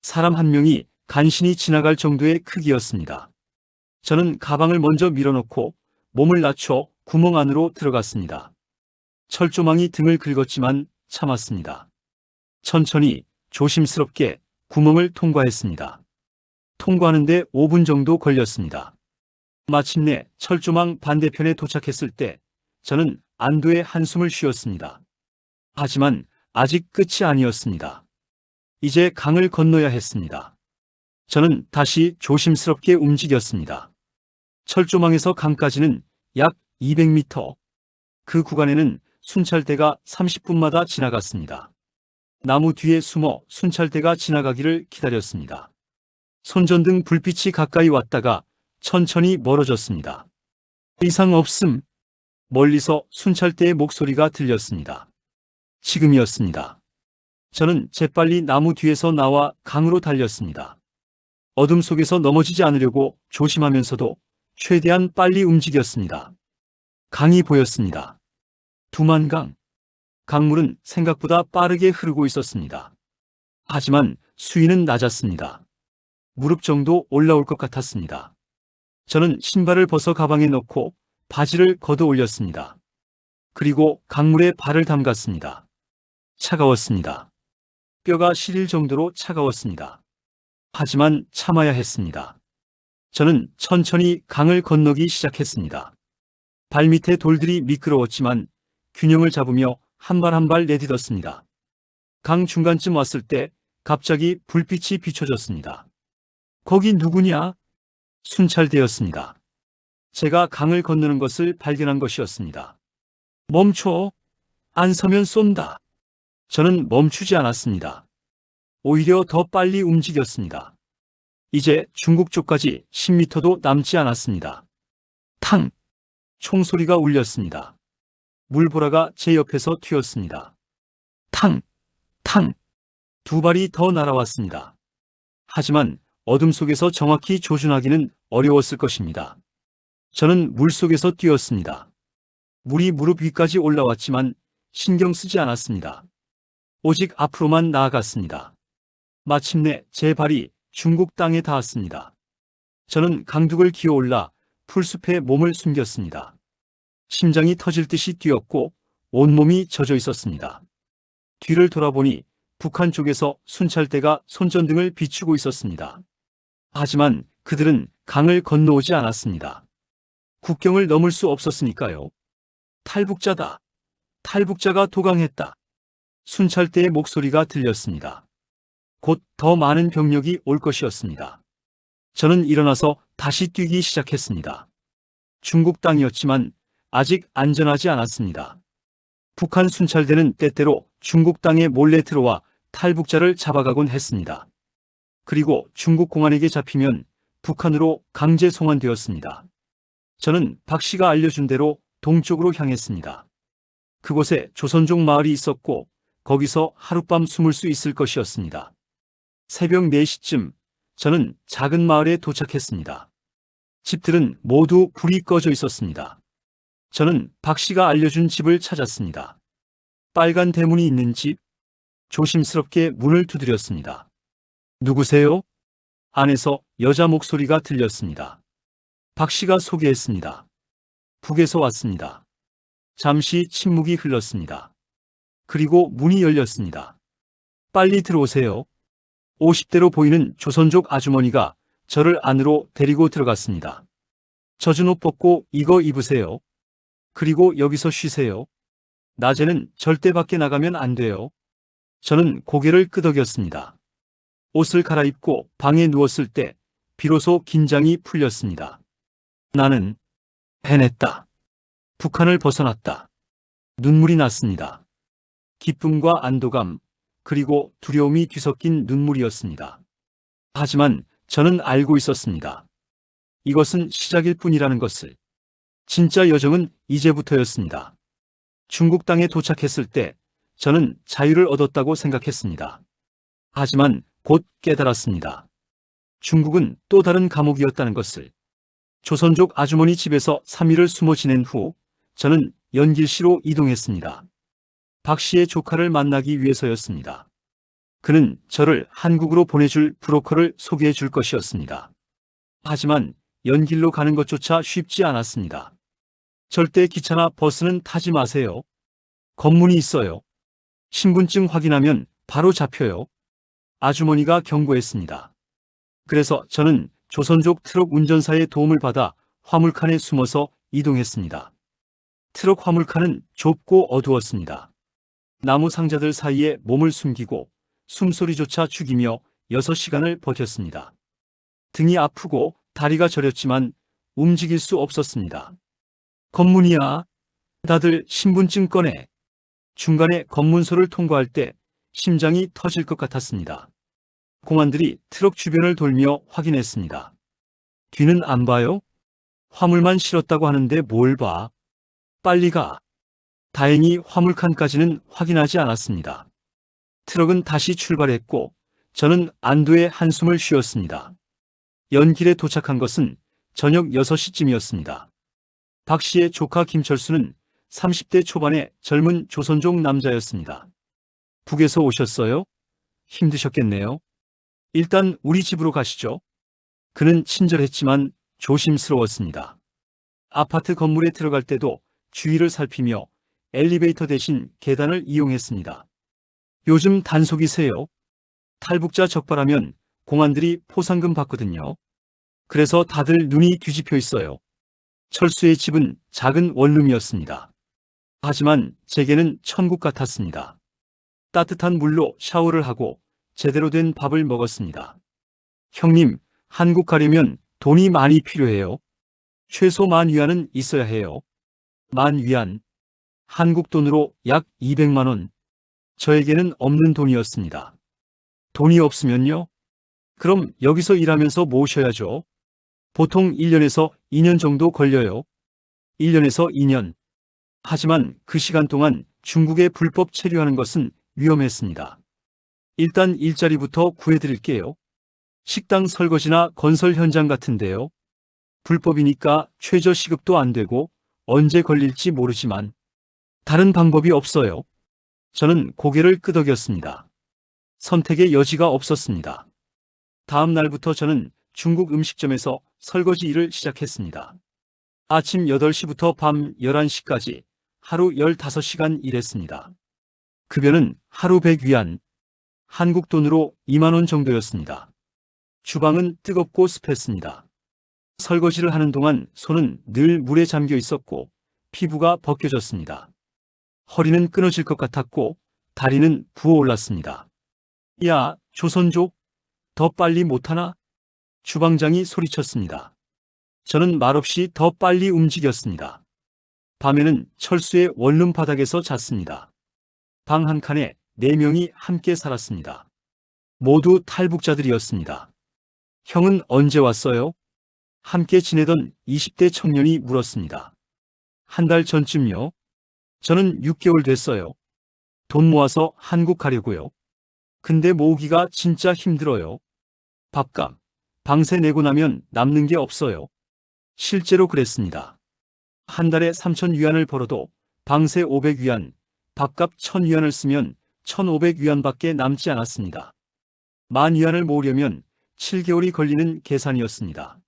사람 한 명이 간신히 지나갈 정도의 크기였습니다. 저는 가방을 먼저 밀어넣고 몸을 낮춰 구멍 안으로 들어갔습니다. 철조망이 등을 긁었지만 참았습니다. 천천히 조심스럽게 구멍을 통과했습니다. 통과하는데 5분 정도 걸렸습니다. 마침내 철조망 반대편에 도착했을 때 저는 안도의 한숨을 쉬었습니다. 하지만 아직 끝이 아니었습니다. 이제 강을 건너야 했습니다. 저는 다시 조심스럽게 움직였습니다. 철조망에서 강까지는 약 200m. 그 구간에는 순찰대가 30분마다 지나갔습니다. 나무 뒤에 숨어 순찰대가 지나가기를 기다렸습니다. 손전등 불빛이 가까이 왔다가 천천히 멀어졌습니다. 이상 없음. 멀리서 순찰대의 목소리가 들렸습니다. 지금이었습니다. 저는 재빨리 나무 뒤에서 나와 강으로 달렸습니다. 어둠 속에서 넘어지지 않으려고 조심하면서도 최대한 빨리 움직였습니다. 강이 보였습니다. 두만강. 강물은 생각보다 빠르게 흐르고 있었습니다. 하지만 수위는 낮았습니다. 무릎 정도 올라올 것 같았습니다. 저는 신발을 벗어 가방에 넣고 바지를 걷어 올렸습니다. 그리고 강물에 발을 담갔습니다. 차가웠습니다. 뼈가 시릴 정도로 차가웠습니다. 하지만 참아야 했습니다. 저는 천천히 강을 건너기 시작했습니다. 발밑에 돌들이 미끄러웠지만 균형을 잡으며 한 발 한 발 내딛었습니다. 강 중간쯤 왔을 때 갑자기 불빛이 비춰졌습니다. 거기 누구냐? 순찰대였습니다. 제가 강을 건너는 것을 발견한 것이었습니다. 멈춰. 안 서면 쏜다. 저는 멈추지 않았습니다. 오히려 더 빨리 움직였습니다. 이제 중국 쪽까지 10m도 남지 않았습니다. 탕! 총소리가 울렸습니다. 물보라가 제 옆에서 튀었습니다. 탕! 탕! 두 발이 더 날아왔습니다. 하지만 어둠 속에서 정확히 조준하기는 어려웠을 것입니다. 저는 물속에서 뛰었습니다. 물이 무릎 위까지 올라왔지만 신경 쓰지 않았습니다. 오직 앞으로만 나아갔습니다. 마침내 제 발이 중국 땅에 닿았습니다. 저는 강둑을 기어올라 풀숲에 몸을 숨겼습니다. 심장이 터질 듯이 뛰었고 온몸이 젖어 있었습니다. 뒤를 돌아보니 북한 쪽에서 순찰대가 손전등을 비추고 있었습니다. 하지만 그들은 강을 건너오지 않았습니다. 국경을 넘을 수 없었으니까요. 탈북자다. 탈북자가 도강했다. 순찰대의 목소리가 들렸습니다. 곧 더 많은 병력이 올 것이었습니다. 저는 일어나서 다시 뛰기 시작했습니다. 중국 땅이었지만 아직 안전하지 않았습니다. 북한 순찰대는 때때로 중국 땅에 몰래 들어와 탈북자를 잡아가곤 했습니다. 그리고 중국 공안에게 잡히면 북한으로 강제 송환되었습니다. 저는 박 씨가 알려준 대로 동쪽으로 향했습니다. 그곳에 조선족 마을이 있었고 거기서 하룻밤 숨을 수 있을 것이었습니다. 새벽 4시쯤 저는 작은 마을에 도착했습니다. 집들은 모두 불이 꺼져 있었습니다. 저는 박 씨가 알려준 집을 찾았습니다. 빨간 대문이 있는 집. 조심스럽게 문을 두드렸습니다. 누구세요? 안에서 여자 목소리가 들렸습니다. 박 씨가 소개했습니다. 북에서 왔습니다. 잠시 침묵이 흘렀습니다. 그리고 문이 열렸습니다. 빨리 들어오세요. 50대로 보이는 조선족 아주머니가 저를 안으로 데리고 들어갔습니다. 젖은 옷 벗고 이거 입으세요. 그리고 여기서 쉬세요. 낮에는 절대 밖에 나가면 안 돼요. 저는 고개를 끄덕였습니다. 옷을 갈아입고 방에 누웠을 때 비로소 긴장이 풀렸습니다. 나는 해냈다. 북한을 벗어났다. 눈물이 났습니다. 기쁨과 안도감, 그리고 두려움이 뒤섞인 눈물이었습니다. 하지만 저는 알고 있었습니다. 이것은 시작일 뿐이라는 것을. 진짜 여정은 이제부터였습니다. 중국 땅에 도착했을 때 저는 자유를 얻었다고 생각했습니다. 하지만 곧 깨달았습니다. 중국은 또 다른 감옥이었다는 것을. 조선족 아주머니 집에서 3일을 숨어 지낸 후 저는 연길시로 이동했습니다. 박 씨의 조카를 만나기 위해서였습니다. 그는 저를 한국으로 보내줄 브로커를 소개해 줄 것이었습니다. 하지만 연길로 가는 것조차 쉽지 않았습니다. 절대 기차나 버스는 타지 마세요. 검문이 있어요. 신분증 확인하면 바로 잡혀요. 아주머니가 경고했습니다. 그래서 저는 조선족 트럭 운전사의 도움을 받아 화물칸에 숨어서 이동했습니다. 트럭 화물칸은 좁고 어두웠습니다. 나무 상자들 사이에 몸을 숨기고 숨소리조차 죽이며 6시간을 버텼습니다. 등이 아프고 다리가 저렸지만 움직일 수 없었습니다. 검문이야. 다들 신분증 꺼내. 중간에 검문소를 통과할 때 심장이 터질 것 같았습니다. 공안들이 트럭 주변을 돌며 확인했습니다. 뒤는 안 봐요? 화물만 실었다고 하는데 뭘 봐? 빨리 가. 다행히 화물칸까지는 확인하지 않았습니다. 트럭은 다시 출발했고 저는 안도의 한숨을 쉬었습니다. 연길에 도착한 것은 저녁 6시쯤이었습니다. 박 씨의 조카 김철수는 30대 초반의 젊은 조선족 남자였습니다. 북에서 오셨어요? 힘드셨겠네요. 일단 우리 집으로 가시죠. 그는 친절했지만 조심스러웠습니다. 아파트 건물에 들어갈 때도 주위를 살피며 엘리베이터 대신 계단을 이용했습니다. 요즘 단속이세요? 탈북자 적발하면 공안들이 포상금 받거든요. 그래서 다들 눈이 뒤집혀 있어요. 철수의 집은 작은 원룸이었습니다. 하지만 제게는 천국 같았습니다. 따뜻한 물로 샤워를 하고 제대로 된 밥을 먹었습니다. 형님, 한국 가려면 돈이 많이 필요해요. 최소 10,000위안은 있어야 해요. 10,000위안. 한국 돈으로 약 200만 원. 저에게는 없는 돈이었습니다. 돈이 없으면요? 그럼 여기서 일하면서 모으셔야죠. 보통 1년에서 2년 정도 걸려요. 1년에서 2년. 하지만 그 시간 동안 중국에 불법 체류하는 것은 위험했습니다. 일단 일자리부터 구해드릴게요. 식당 설거지나 건설 현장 같은데요. 불법이니까 최저 시급도 안 되고 언제 걸릴지 모르지만 다른 방법이 없어요. 저는 고개를 끄덕였습니다. 선택의 여지가 없었습니다. 다음 날부터 저는 중국 음식점에서 설거지 일을 시작했습니다. 아침 8시부터 밤 11시까지 하루 15시간 일했습니다. 급여는 하루 100위안, 한국 돈으로 2만 원 정도였습니다. 주방은 뜨겁고 습했습니다. 설거지를 하는 동안 손은 늘 물에 잠겨 있었고 피부가 벗겨졌습니다. 허리는 끊어질 것 같았고 다리는 부어올랐습니다. 야, 조선족, 더 빨리 못하나? 주방장이 소리쳤습니다. 저는 말없이 더 빨리 움직였습니다. 밤에는 철수의 원룸 바닥에서 잤습니다. 방 한 칸에 4명이 함께 살았습니다. 모두 탈북자들이었습니다. 형은 언제 왔어요? 함께 지내던 20대 청년이 물었습니다. 한 달 전쯤요. 저는 6개월 됐어요. 돈 모아서 한국 가려고요. 근데 모으기가 진짜 힘들어요. 밥값, 방세 내고 나면 남는 게 없어요. 실제로 그랬습니다. 한 달에 3,000위안을 벌어도 방세 500위안, 밥값 1,000위안을 쓰면 1,500위안밖에 남지 않았습니다. 10,000위안을 모으려면 7개월이 걸리는 계산이었습니다.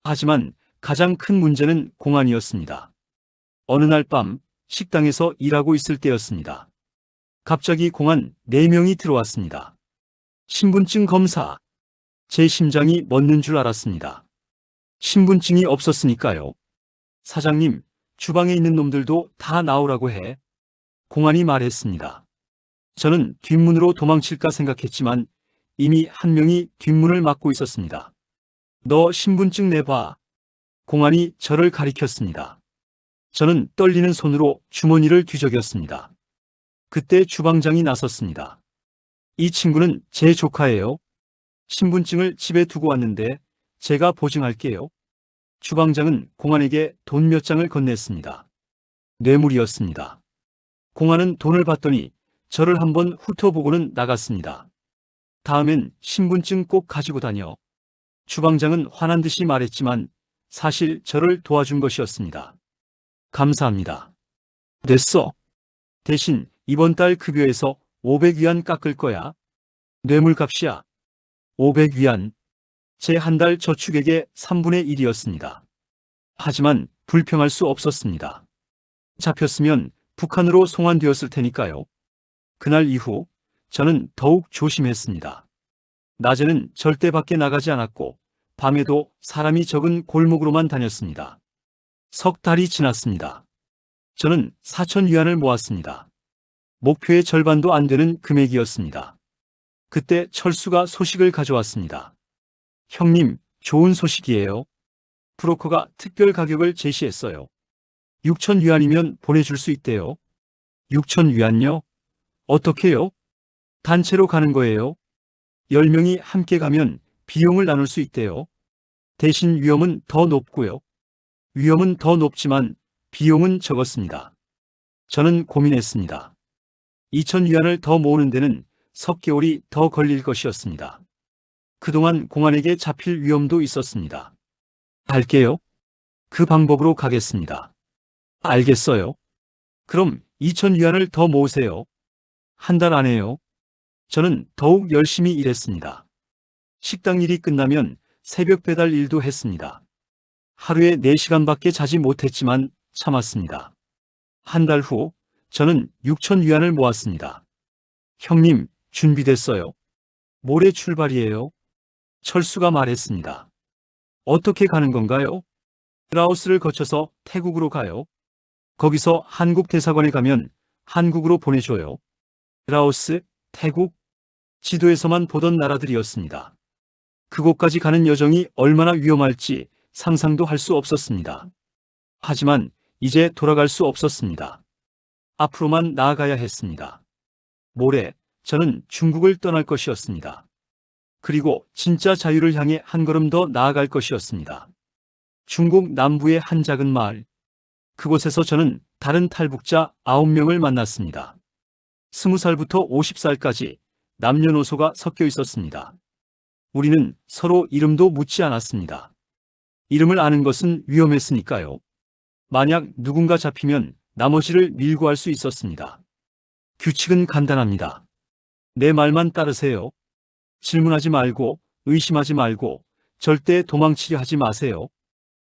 하지만 가장 큰 문제는 공안이었습니다. 어느 날 밤 식당에서 일하고 있을 때였습니다. 갑자기 공안 4명이 들어왔습니다. 신분증 검사. 제 심장이 멎는 줄 알았습니다. 신분증이 없었으니까요. 사장님, 주방에 있는 놈들도 다 나오라고 해. 공안이 말했습니다. 저는 뒷문으로 도망칠까 생각했지만 이미 한 명이 뒷문을 막고 있었습니다. 너 신분증 내봐. 공안이 저를 가리켰습니다. 저는 떨리는 손으로 주머니를 뒤적였습니다. 그때 주방장이 나섰습니다. 이 친구는 제 조카예요. 신분증을 집에 두고 왔는데 제가 보증할게요. 주방장은 공안에게 돈 몇 장을 건넸습니다. 뇌물이었습니다. 공안은 돈을 받더니 저를 한번 훑어보고는 나갔습니다. 다음엔 신분증 꼭 가지고 다녀. 주방장은 화난 듯이 말했지만 사실 저를 도와준 것이었습니다. 감사합니다. 됐어. 대신 이번 달 급여에서 500위안 깎을 거야. 뇌물값이야. 500위안. 제 한 달 저축액의 3분의 1이었습니다. 하지만 불평할 수 없었습니다. 잡혔으면 북한으로 송환되었을 테니까요. 그날 이후 저는 더욱 조심했습니다. 낮에는 절대 밖에 나가지 않았고 밤에도 사람이 적은 골목으로만 다녔습니다. 석 달이 지났습니다. 저는 4,000위안을 모았습니다. 목표의 절반도 안 되는 금액이었습니다. 그때 철수가 소식을 가져왔습니다. 형님, 좋은 소식이에요. 브로커가 특별 가격을 제시했어요. 6,000위안이면 보내줄 수 있대요. 6,000위안요? 어떻게요? 단체로 가는 거예요. 10명이 함께 가면 비용을 나눌 수 있대요. 대신 위험은 더 높고요. 위험은 더 높지만 비용은 적었습니다. 저는 고민했습니다. 2,000위안을 더 모으는 데는 석 개월이 더 걸릴 것이었습니다. 그동안 공안에게 잡힐 위험도 있었습니다. 갈게요. 그 방법으로 가겠습니다. 알겠어요. 그럼 2,000위안을 더 모으세요. 한 달 안에요. 저는 더욱 열심히 일했습니다. 식당 일이 끝나면 새벽 배달 일도 했습니다. 하루에 4시간밖에 자지 못했지만 참았습니다. 한 달 후 저는 6,000위안을 모았습니다. 형님, 준비됐어요. 모레 출발이에요. 철수가 말했습니다. 어떻게 가는 건가요? 라오스를 거쳐서 태국으로 가요. 거기서 한국 대사관에 가면 한국으로 보내줘요. 라오스, 태국, 지도에서만 보던 나라들이었습니다. 그곳까지 가는 여정이 얼마나 위험할지 상상도 할 수 없었습니다. 하지만 이제 돌아갈 수 없었습니다. 앞으로만 나아가야 했습니다. 모레 저는 중국을 떠날 것이었습니다. 그리고 진짜 자유를 향해 한 걸음 더 나아갈 것이었습니다. 중국 남부의 한 작은 마을. 그곳에서 저는 다른 탈북자 9명을 만났습니다. 20살부터 50살까지 남녀노소가 섞여 있었습니다. 우리는 서로 이름도 묻지 않았습니다. 이름을 아는 것은 위험했으니까요. 만약 누군가 잡히면 나머지를 밀고 할 수 있었습니다. 규칙은 간단합니다. 내 말만 따르세요. 질문하지 말고 의심하지 말고 절대 도망치려 하지 마세요.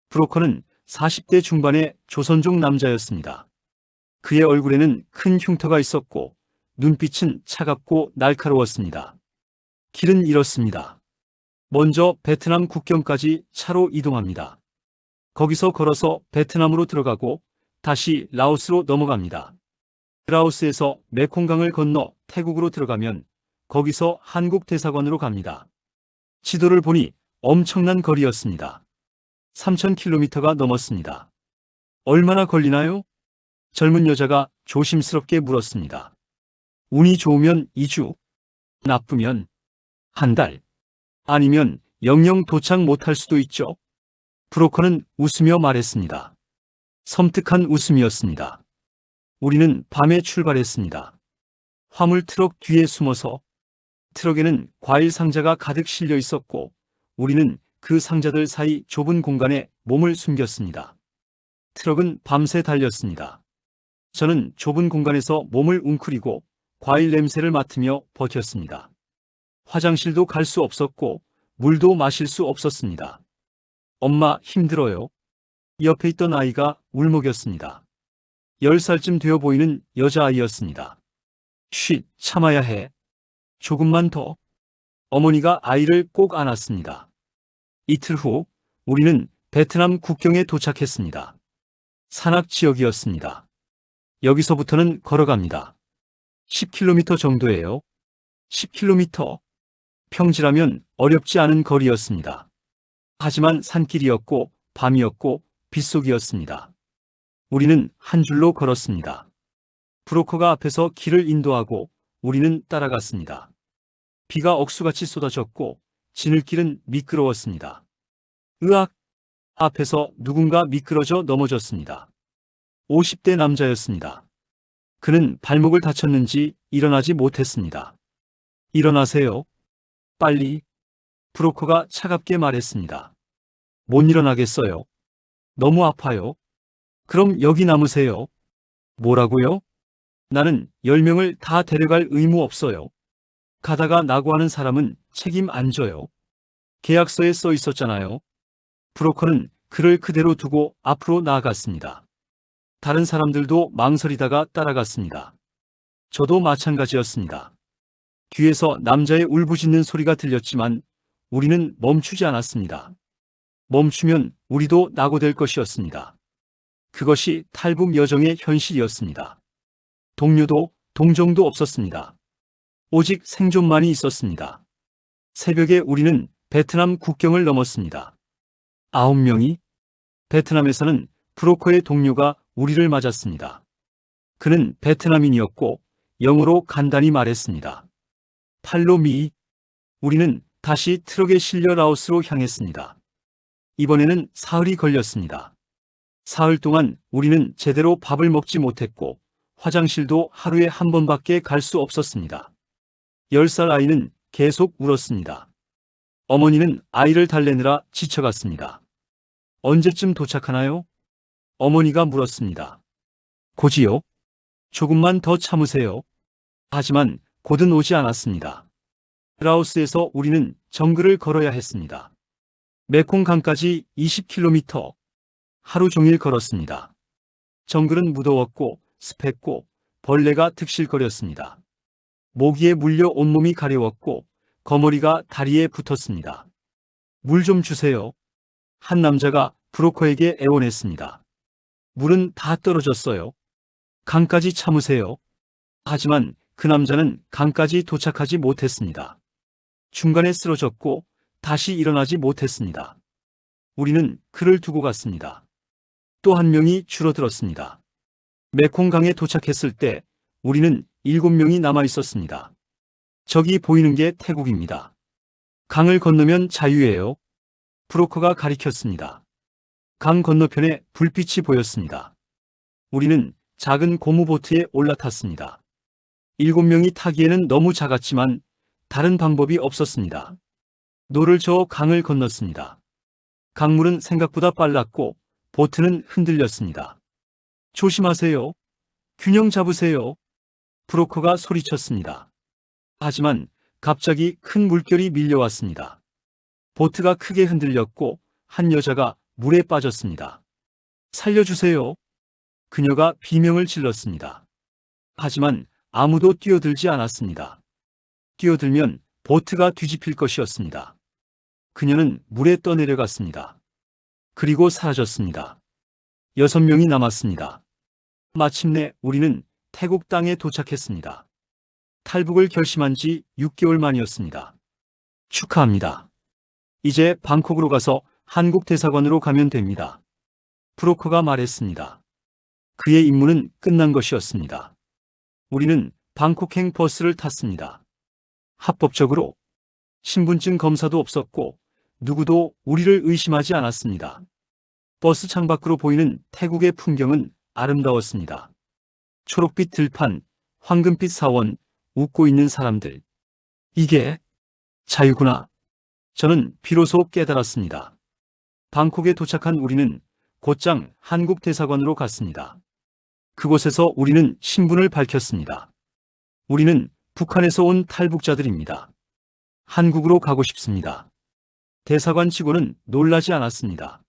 브로커는 40대 중반의 조선족 남자였습니다. 그의 얼굴에는 큰 흉터가 있었고 눈빛은 차갑고 날카로웠습니다. 길은 이렇습니다. 먼저 베트남 국경까지 차로 이동합니다. 거기서 걸어서 베트남으로 들어가고 다시 라오스로 넘어갑니다. 라오스에서 메콩강을 건너 태국으로 들어가면 거기서 한국 대사관으로 갑니다. 지도를 보니 엄청난 거리였습니다. 3,000km가 넘었습니다. 얼마나 걸리나요? 젊은 여자가 조심스럽게 물었습니다. 운이 좋으면 2주, 나쁘면 한 달, 아니면 영영 도착 못할 수도 있죠. 브로커는 웃으며 말했습니다. 섬뜩한 웃음이었습니다. 우리는 밤에 출발했습니다. 화물 트럭 뒤에 숨어서 트럭에는 과일 상자가 가득 실려 있었고 우리는 그 상자들 사이 좁은 공간에 몸을 숨겼습니다. 트럭은 밤새 달렸습니다. 저는 좁은 공간에서 몸을 웅크리고 과일 냄새를 맡으며 버텼습니다. 화장실도 갈 수 없었고 물도 마실 수 없었습니다. 엄마 힘들어요. 옆에 있던 아이가 울먹였습니다. 10살쯤 되어 보이는 여자아이였습니다. 쉿, 참아야 해. 조금만 더. 어머니가 아이를 꼭 안았습니다. 이틀 후 우리는 베트남 국경에 도착했습니다. 산악 지역이었습니다. 여기서부터는 걸어갑니다. 10km 정도예요. 10km. 평지라면 어렵지 않은 거리였습니다. 하지만 산길이었고 밤이었고 빗속이었습니다. 우리는 한 줄로 걸었습니다. 브로커가 앞에서 길을 인도하고 우리는 따라갔습니다. 비가 억수같이 쏟아졌고 지늘길은 미끄러웠습니다. 으악! 앞에서 누군가 미끄러져 넘어졌습니다. 50대 남자였습니다. 그는 발목을 다쳤는지 일어나지 못했습니다. 일어나세요. 빨리. 브로커가 차갑게 말했습니다. 못 일어나겠어요. 너무 아파요. 그럼 여기 남으세요. 뭐라고요? 나는 10명을 다 데려갈 의무 없어요. 가다가 나고하는 사람은 책임 안 져요. 계약서에 써 있었잖아요. 브로커는 그를 그대로 두고 앞으로 나아갔습니다. 다른 사람들도 망설이다가 따라갔습니다. 저도 마찬가지였습니다. 뒤에서 남자의 울부짖는 소리가 들렸지만 우리는 멈추지 않았습니다. 멈추면 우리도 낙오될 것이었습니다. 그것이 탈북 여정의 현실이었습니다. 동료도 동정도 없었습니다. 오직 생존만이 있었습니다. 새벽에 우리는 베트남 국경을 넘었습니다. 9명이? 베트남에서는 브로커의 동료가 우리를 맞았습니다. 그는 베트남인이었고 영어로 간단히 말했습니다. 팔로미. 우리는 다시 트럭에 실려 라오스로 향했습니다. 이번에는 사흘이 걸렸습니다. 사흘 동안 우리는 제대로 밥을 먹지 못했고 화장실도 하루에 한 번밖에 갈 수 없었습니다. 10살 아이는 계속 울었습니다. 어머니는 아이를 달래느라 지쳐갔습니다. 언제쯤 도착하나요? 어머니가 물었습니다. 곧이요? 조금만 더 참으세요. 하지만 곧은 오지 않았습니다. 라오스에서 우리는 정글을 걸어야 했습니다. 메콩강까지 20km. 하루 종일 걸었습니다. 정글은 무더웠고 습했고 벌레가 득실거렸습니다. 모기에 물려 온몸이 가려웠고 거머리가 다리에 붙었습니다. 물 좀 주세요. 한 남자가 브로커에게 애원했습니다. 물은 다 떨어졌어요. 강까지 참으세요. 하지만 그 남자는 강까지 도착하지 못했습니다. 중간에 쓰러졌고 다시 일어나지 못했습니다. 우리는 그를 두고 갔습니다. 또 한 명이 줄어들었습니다. 메콩강에 도착했을 때 우리는 7명이 남아 있었습니다. 저기 보이는 게 태국입니다. 강을 건너면 자유예요. 브로커가 가리켰습니다. 강 건너편에 불빛이 보였습니다. 우리는 작은 고무보트에 올라탔습니다. 7명이 타기에는 너무 작았지만 다른 방법이 없었습니다. 노를 저어 강을 건넜습니다. 강물은 생각보다 빨랐고 보트는 흔들렸습니다. 조심하세요. 균형 잡으세요. 브로커가 소리쳤습니다. 하지만 갑자기 큰 물결이 밀려왔습니다. 보트가 크게 흔들렸고 한 여자가 물에 빠졌습니다. 살려주세요. 그녀가 비명을 질렀습니다. 하지만 아무도 뛰어들지 않았습니다. 뛰어들면 보트가 뒤집힐 것이었습니다. 그녀는 물에 떠내려갔습니다. 그리고 사라졌습니다. 6명이 남았습니다. 마침내 우리는 태국 땅에 도착했습니다. 탈북을 결심한 지 6개월 만이었습니다. 축하합니다. 이제 방콕으로 가서 한국 대사관으로 가면 됩니다. 브로커가 말했습니다. 그의 임무는 끝난 것이었습니다. 우리는 방콕행 버스를 탔습니다. 합법적으로 신분증 검사도 없었고 누구도 우리를 의심하지 않았습니다. 버스 창밖으로 보이는 태국의 풍경은 아름다웠습니다. 초록빛 들판, 황금빛 사원, 웃고 있는 사람들. 이게 자유구나. 저는 비로소 깨달았습니다. 방콕에 도착한 우리는 곧장 한국 대사관으로 갔습니다. 그곳에서 우리는 신분을 밝혔습니다. 우리는 북한에서 온 탈북자들입니다. 한국으로 가고 싶습니다. 대사관 직원은 놀라지 않았습니다.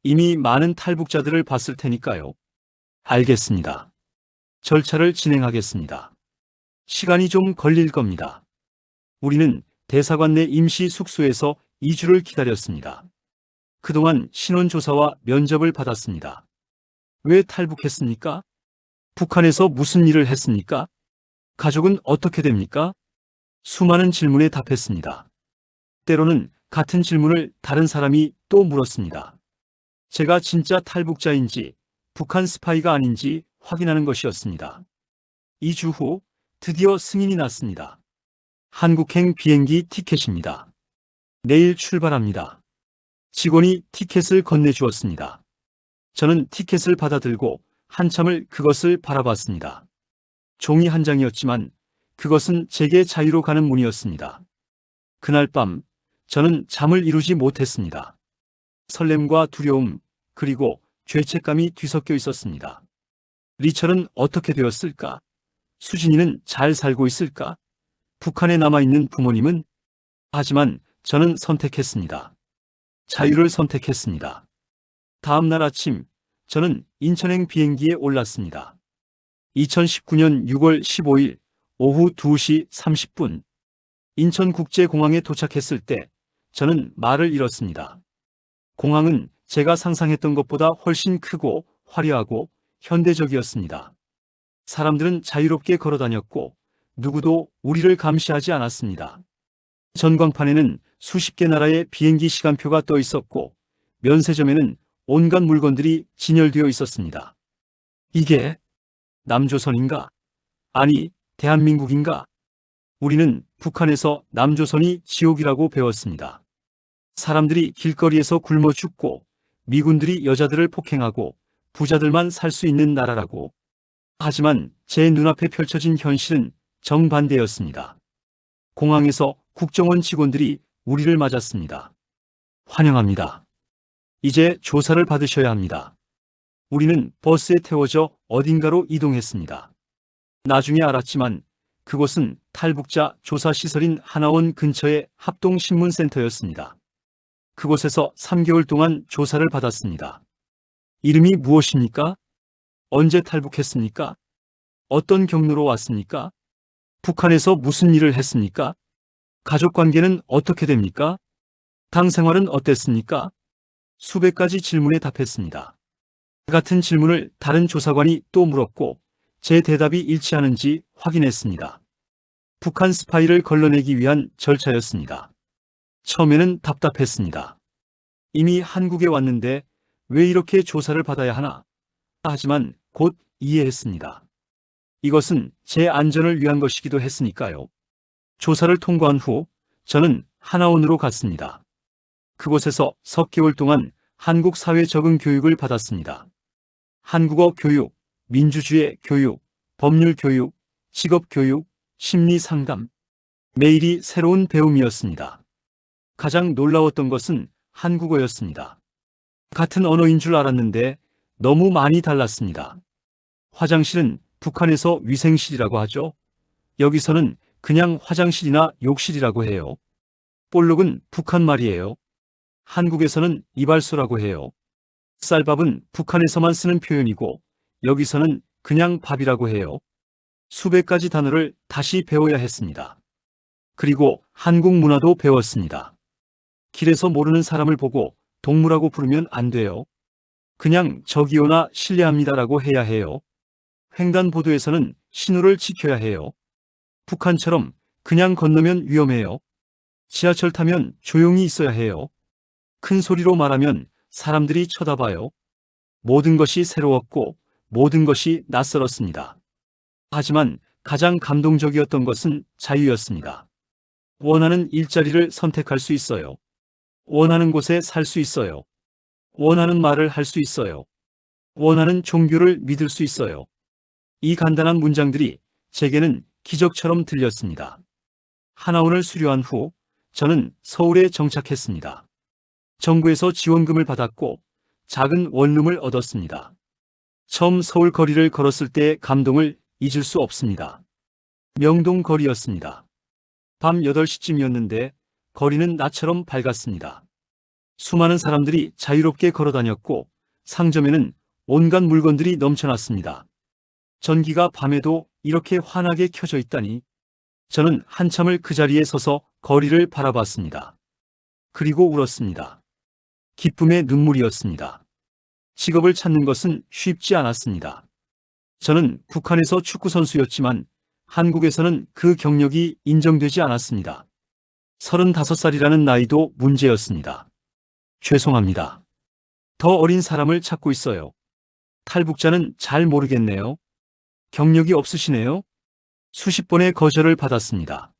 이미 많은 탈북자들을 봤을 테니까요. 알겠습니다. 절차를 진행하겠습니다. 시간이 좀 걸릴 겁니다. 우리는 대사관 내 임시 숙소에서 2주를 기다렸습니다. 그동안 신원조사와 면접을 받았습니다. 왜 탈북했습니까? 북한에서 무슨 일을 했습니까? 가족은 어떻게 됩니까? 수많은 질문에 답했습니다. 때로는 같은 질문을 다른 사람이 또 물었습니다. 제가 진짜 탈북자인지 북한 스파이가 아닌지 확인하는 것이었습니다. 2주 후 드디어 승인이 났습니다. 한국행 비행기 티켓입니다. 내일 출발합니다. 직원이 티켓을 건네주었습니다. 저는 티켓을 받아들고 한참을 그것을 바라봤습니다. 종이 한 장이었지만 그것은 제게 자유로 가는 문이었습니다. 그날 밤 저는 잠을 이루지 못했습니다. 설렘과 두려움 그리고 죄책감이 뒤섞여 있었습니다. 리철은 어떻게 되었을까? 수진이는 잘 살고 있을까? 북한에 남아있는 부모님은? 하지만 저는 선택했습니다. 자유를 선택했습니다. 다음 날 아침 저는 인천행 비행기에 올랐습니다. 2019년 6월 15일 오후 2시 30분 인천국제공항에 도착했을 때 저는 말을 잃었습니다. 공항은 제가 상상했던 것보다 훨씬 크고 화려하고 현대적이었습니다. 사람들은 자유롭게 걸어다녔고 누구도 우리를 감시하지 않았습니다. 전광판에는 수십 개 나라의 비행기 시간표가 떠 있었고 면세점에는 온갖 물건들이 진열되어 있었습니다. 이게 남조선인가? 아니, 대한민국인가? 우리는 북한에서 남조선이 지옥이라고 배웠습니다. 사람들이 길거리에서 굶어 죽고 미군들이 여자들을 폭행하고 부자들만 살 수 있는 나라라고. 하지만 제 눈앞에 펼쳐진 현실은 정반대였습니다. 공항에서 국정원 직원들이 우리를 맞았습니다. 환영합니다. 이제 조사를 받으셔야 합니다. 우리는 버스에 태워져 어딘가로 이동했습니다. 나중에 알았지만 그곳은 탈북자 조사 시설인 하나원 근처의 합동신문센터였습니다. 그곳에서 3개월 동안 조사를 받았습니다. 이름이 무엇입니까? 언제 탈북했습니까? 어떤 경로로 왔습니까? 북한에서 무슨 일을 했습니까? 가족관계는 어떻게 됩니까? 당 생활은 어땠습니까? 수백 가지 질문에 답했습니다. 같은 질문을 다른 조사관이 또 물었고 제 대답이 일치하는지 확인했습니다. 북한 스파이를 걸러내기 위한 절차였습니다. 처음에는 답답했습니다. 이미 한국에 왔는데 왜 이렇게 조사를 받아야 하나? 하지만 곧 이해했습니다. 이것은 제 안전을 위한 것이기도 했으니까요. 조사를 통과한 후 저는 하나원으로 갔습니다. 그곳에서 석 개월 동안 한국 사회 적응 교육을 받았습니다. 한국어 교육, 민주주의 교육, 법률 교육, 직업 교육, 심리 상담. 매일이 새로운 배움이었습니다. 가장 놀라웠던 것은 한국어였습니다. 같은 언어인 줄 알았는데 너무 많이 달랐습니다. 화장실은 북한에서 위생실이라고 하죠. 여기서는 그냥 화장실이나 욕실이라고 해요. 볼록은 북한 말이에요. 한국에서는 이발소라고 해요. 쌀밥은 북한에서만 쓰는 표현이고 여기서는 그냥 밥이라고 해요. 수백 가지 단어를 다시 배워야 했습니다. 그리고 한국 문화도 배웠습니다. 길에서 모르는 사람을 보고 동무라고 부르면 안 돼요. 그냥 저기요나 실례합니다라고 해야 해요. 횡단보도에서는 신호를 지켜야 해요. 북한처럼 그냥 건너면 위험해요. 지하철 타면 조용히 있어야 해요. 큰 소리로 말하면 사람들이 쳐다봐요. 모든 것이 새로웠고 모든 것이 낯설었습니다. 하지만 가장 감동적이었던 것은 자유였습니다. 원하는 일자리를 선택할 수 있어요. 원하는 곳에 살 수 있어요. 원하는 말을 할 수 있어요. 원하는 종교를 믿을 수 있어요. 이 간단한 문장들이 제게는 기적처럼 들렸습니다. 하나원을 수료한 후 저는 서울에 정착했습니다. 정부에서 지원금을 받았고 작은 원룸을 얻었습니다. 처음 서울 거리를 걸었을 때의 감동을 잊을 수 없습니다. 명동 거리였습니다. 밤 8시쯤이었는데 거리는 낮처럼 밝았습니다. 수많은 사람들이 자유롭게 걸어 다녔고 상점에는 온갖 물건들이 넘쳐났습니다. 전기가 밤에도 이렇게 환하게 켜져 있다니. 저는 한참을 그 자리에 서서 거리를 바라봤습니다. 그리고 울었습니다. 기쁨의 눈물이었습니다. 직업을 찾는 것은 쉽지 않았습니다. 저는 북한에서 축구선수였지만 한국에서는 그 경력이 인정되지 않았습니다. 35살이라는 나이도 문제였습니다. 죄송합니다. 더 어린 사람을 찾고 있어요. 탈북자는 잘 모르겠네요. 경력이 없으시네요. 수십 번의 거절을 받았습니다.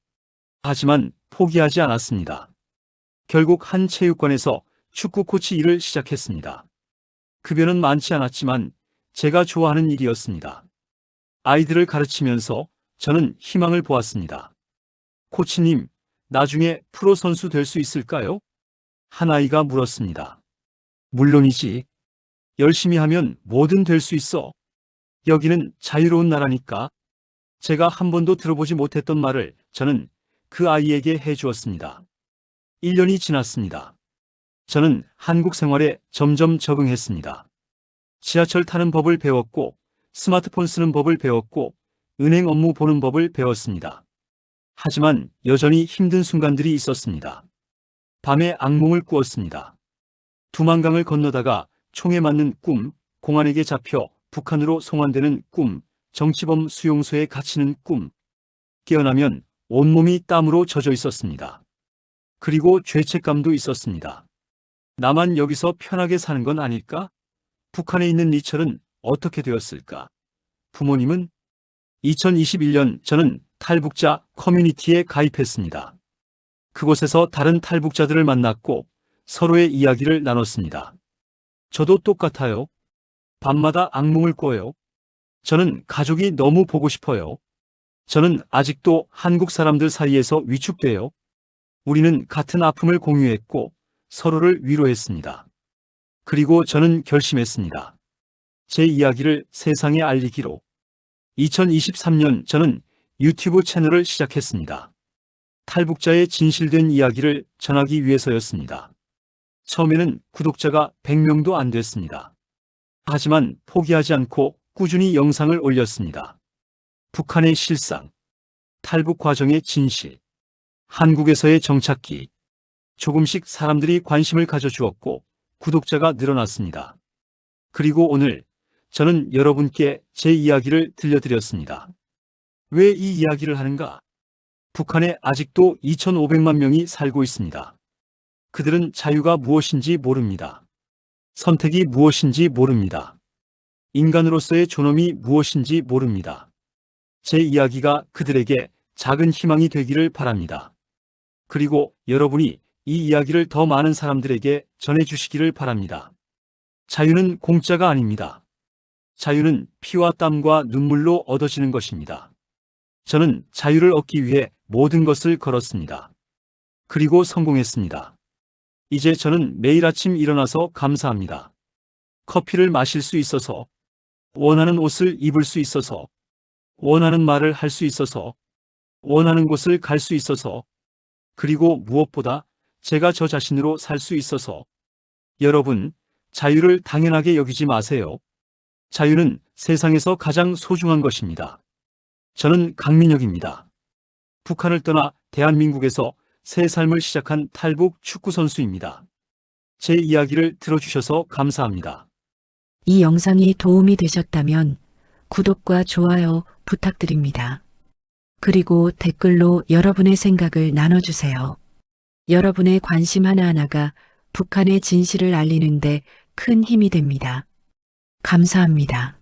하지만 포기하지 않았습니다. 결국 한 체육관에서 축구 코치 일을 시작했습니다. 급여는 많지 않았지만 제가 좋아하는 일이었습니다. 아이들을 가르치면서 저는 희망을 보았습니다. 코치님, 나중에 프로 선수 될 수 있을까요? 한 아이가 물었습니다. 물론이지. 열심히 하면 뭐든 될 수 있어. 여기는 자유로운 나라니까. 제가 한 번도 들어보지 못했던 말을 저는 그 아이에게 해주었습니다. 1년이 지났습니다. 저는 한국 생활에 점점 적응했습니다. 지하철 타는 법을 배웠고, 스마트폰 쓰는 법을 배웠고, 은행 업무 보는 법을 배웠습니다. 하지만 여전히 힘든 순간들이 있었습니다. 밤에 악몽을 꾸었습니다. 두만강을 건너다가 총에 맞는 꿈, 공안에게 잡혀 북한으로 송환되는 꿈, 정치범 수용소에 갇히는 꿈. 깨어나면 온몸이 땀으로 젖어 있었습니다. 그리고 죄책감도 있었습니다. 나만 여기서 편하게 사는 건 아닐까? 북한에 있는 리철은 어떻게 되었을까? 부모님은? 2021년 저는 탈북자 커뮤니티에 가입했습니다. 그곳에서 다른 탈북자들을 만났고 서로의 이야기를 나눴습니다. 저도 똑같아요. 밤마다 악몽을 꿔요. 저는 가족이 너무 보고 싶어요. 저는 아직도 한국 사람들 사이에서 위축돼요. 우리는 같은 아픔을 공유했고 서로를 위로했습니다. 그리고 저는 결심했습니다. 제 이야기를 세상에 알리기로. 2023년 저는 유튜브 채널을 시작했습니다. 탈북자의 진실된 이야기를 전하기 위해서였습니다. 처음에는 구독자가 100명도 안 됐습니다. 하지만 포기하지 않고 꾸준히 영상을 올렸습니다. 북한의 실상, 탈북 과정의 진실, 한국에서의 정착기. 조금씩 사람들이 관심을 가져주었고 구독자가 늘어났습니다. 그리고 오늘 저는 여러분께 제 이야기를 들려드렸습니다. 왜 이 이야기를 하는가? 북한에 아직도 2,500만 명이 살고 있습니다. 그들은 자유가 무엇인지 모릅니다. 선택이 무엇인지 모릅니다. 인간으로서의 존엄이 무엇인지 모릅니다. 제 이야기가 그들에게 작은 희망이 되기를 바랍니다. 그리고 여러분이 이 이야기를 더 많은 사람들에게 전해주시기를 바랍니다. 자유는 공짜가 아닙니다. 자유는 피와 땀과 눈물로 얻어지는 것입니다. 저는 자유를 얻기 위해 모든 것을 걸었습니다. 그리고 성공했습니다. 이제 저는 매일 아침 일어나서 감사합니다. 커피를 마실 수 있어서, 원하는 옷을 입을 수 있어서, 원하는 말을 할 수 있어서, 원하는 곳을 갈 수 있어서, 그리고 무엇보다 제가 저 자신으로 살 수 있어서. 여러분, 자유를 당연하게 여기지 마세요. 자유는 세상에서 가장 소중한 것입니다. 저는 강민혁입니다. 북한을 떠나 대한민국에서 새 삶을 시작한 탈북 축구선수입니다. 제 이야기를 들어주셔서 감사합니다. 이 영상이 도움이 되셨다면 구독과 좋아요 부탁드립니다. 그리고 댓글로 여러분의 생각을 나눠주세요. 여러분의 관심 하나하나가 북한의 진실을 알리는데 큰 힘이 됩니다. 감사합니다.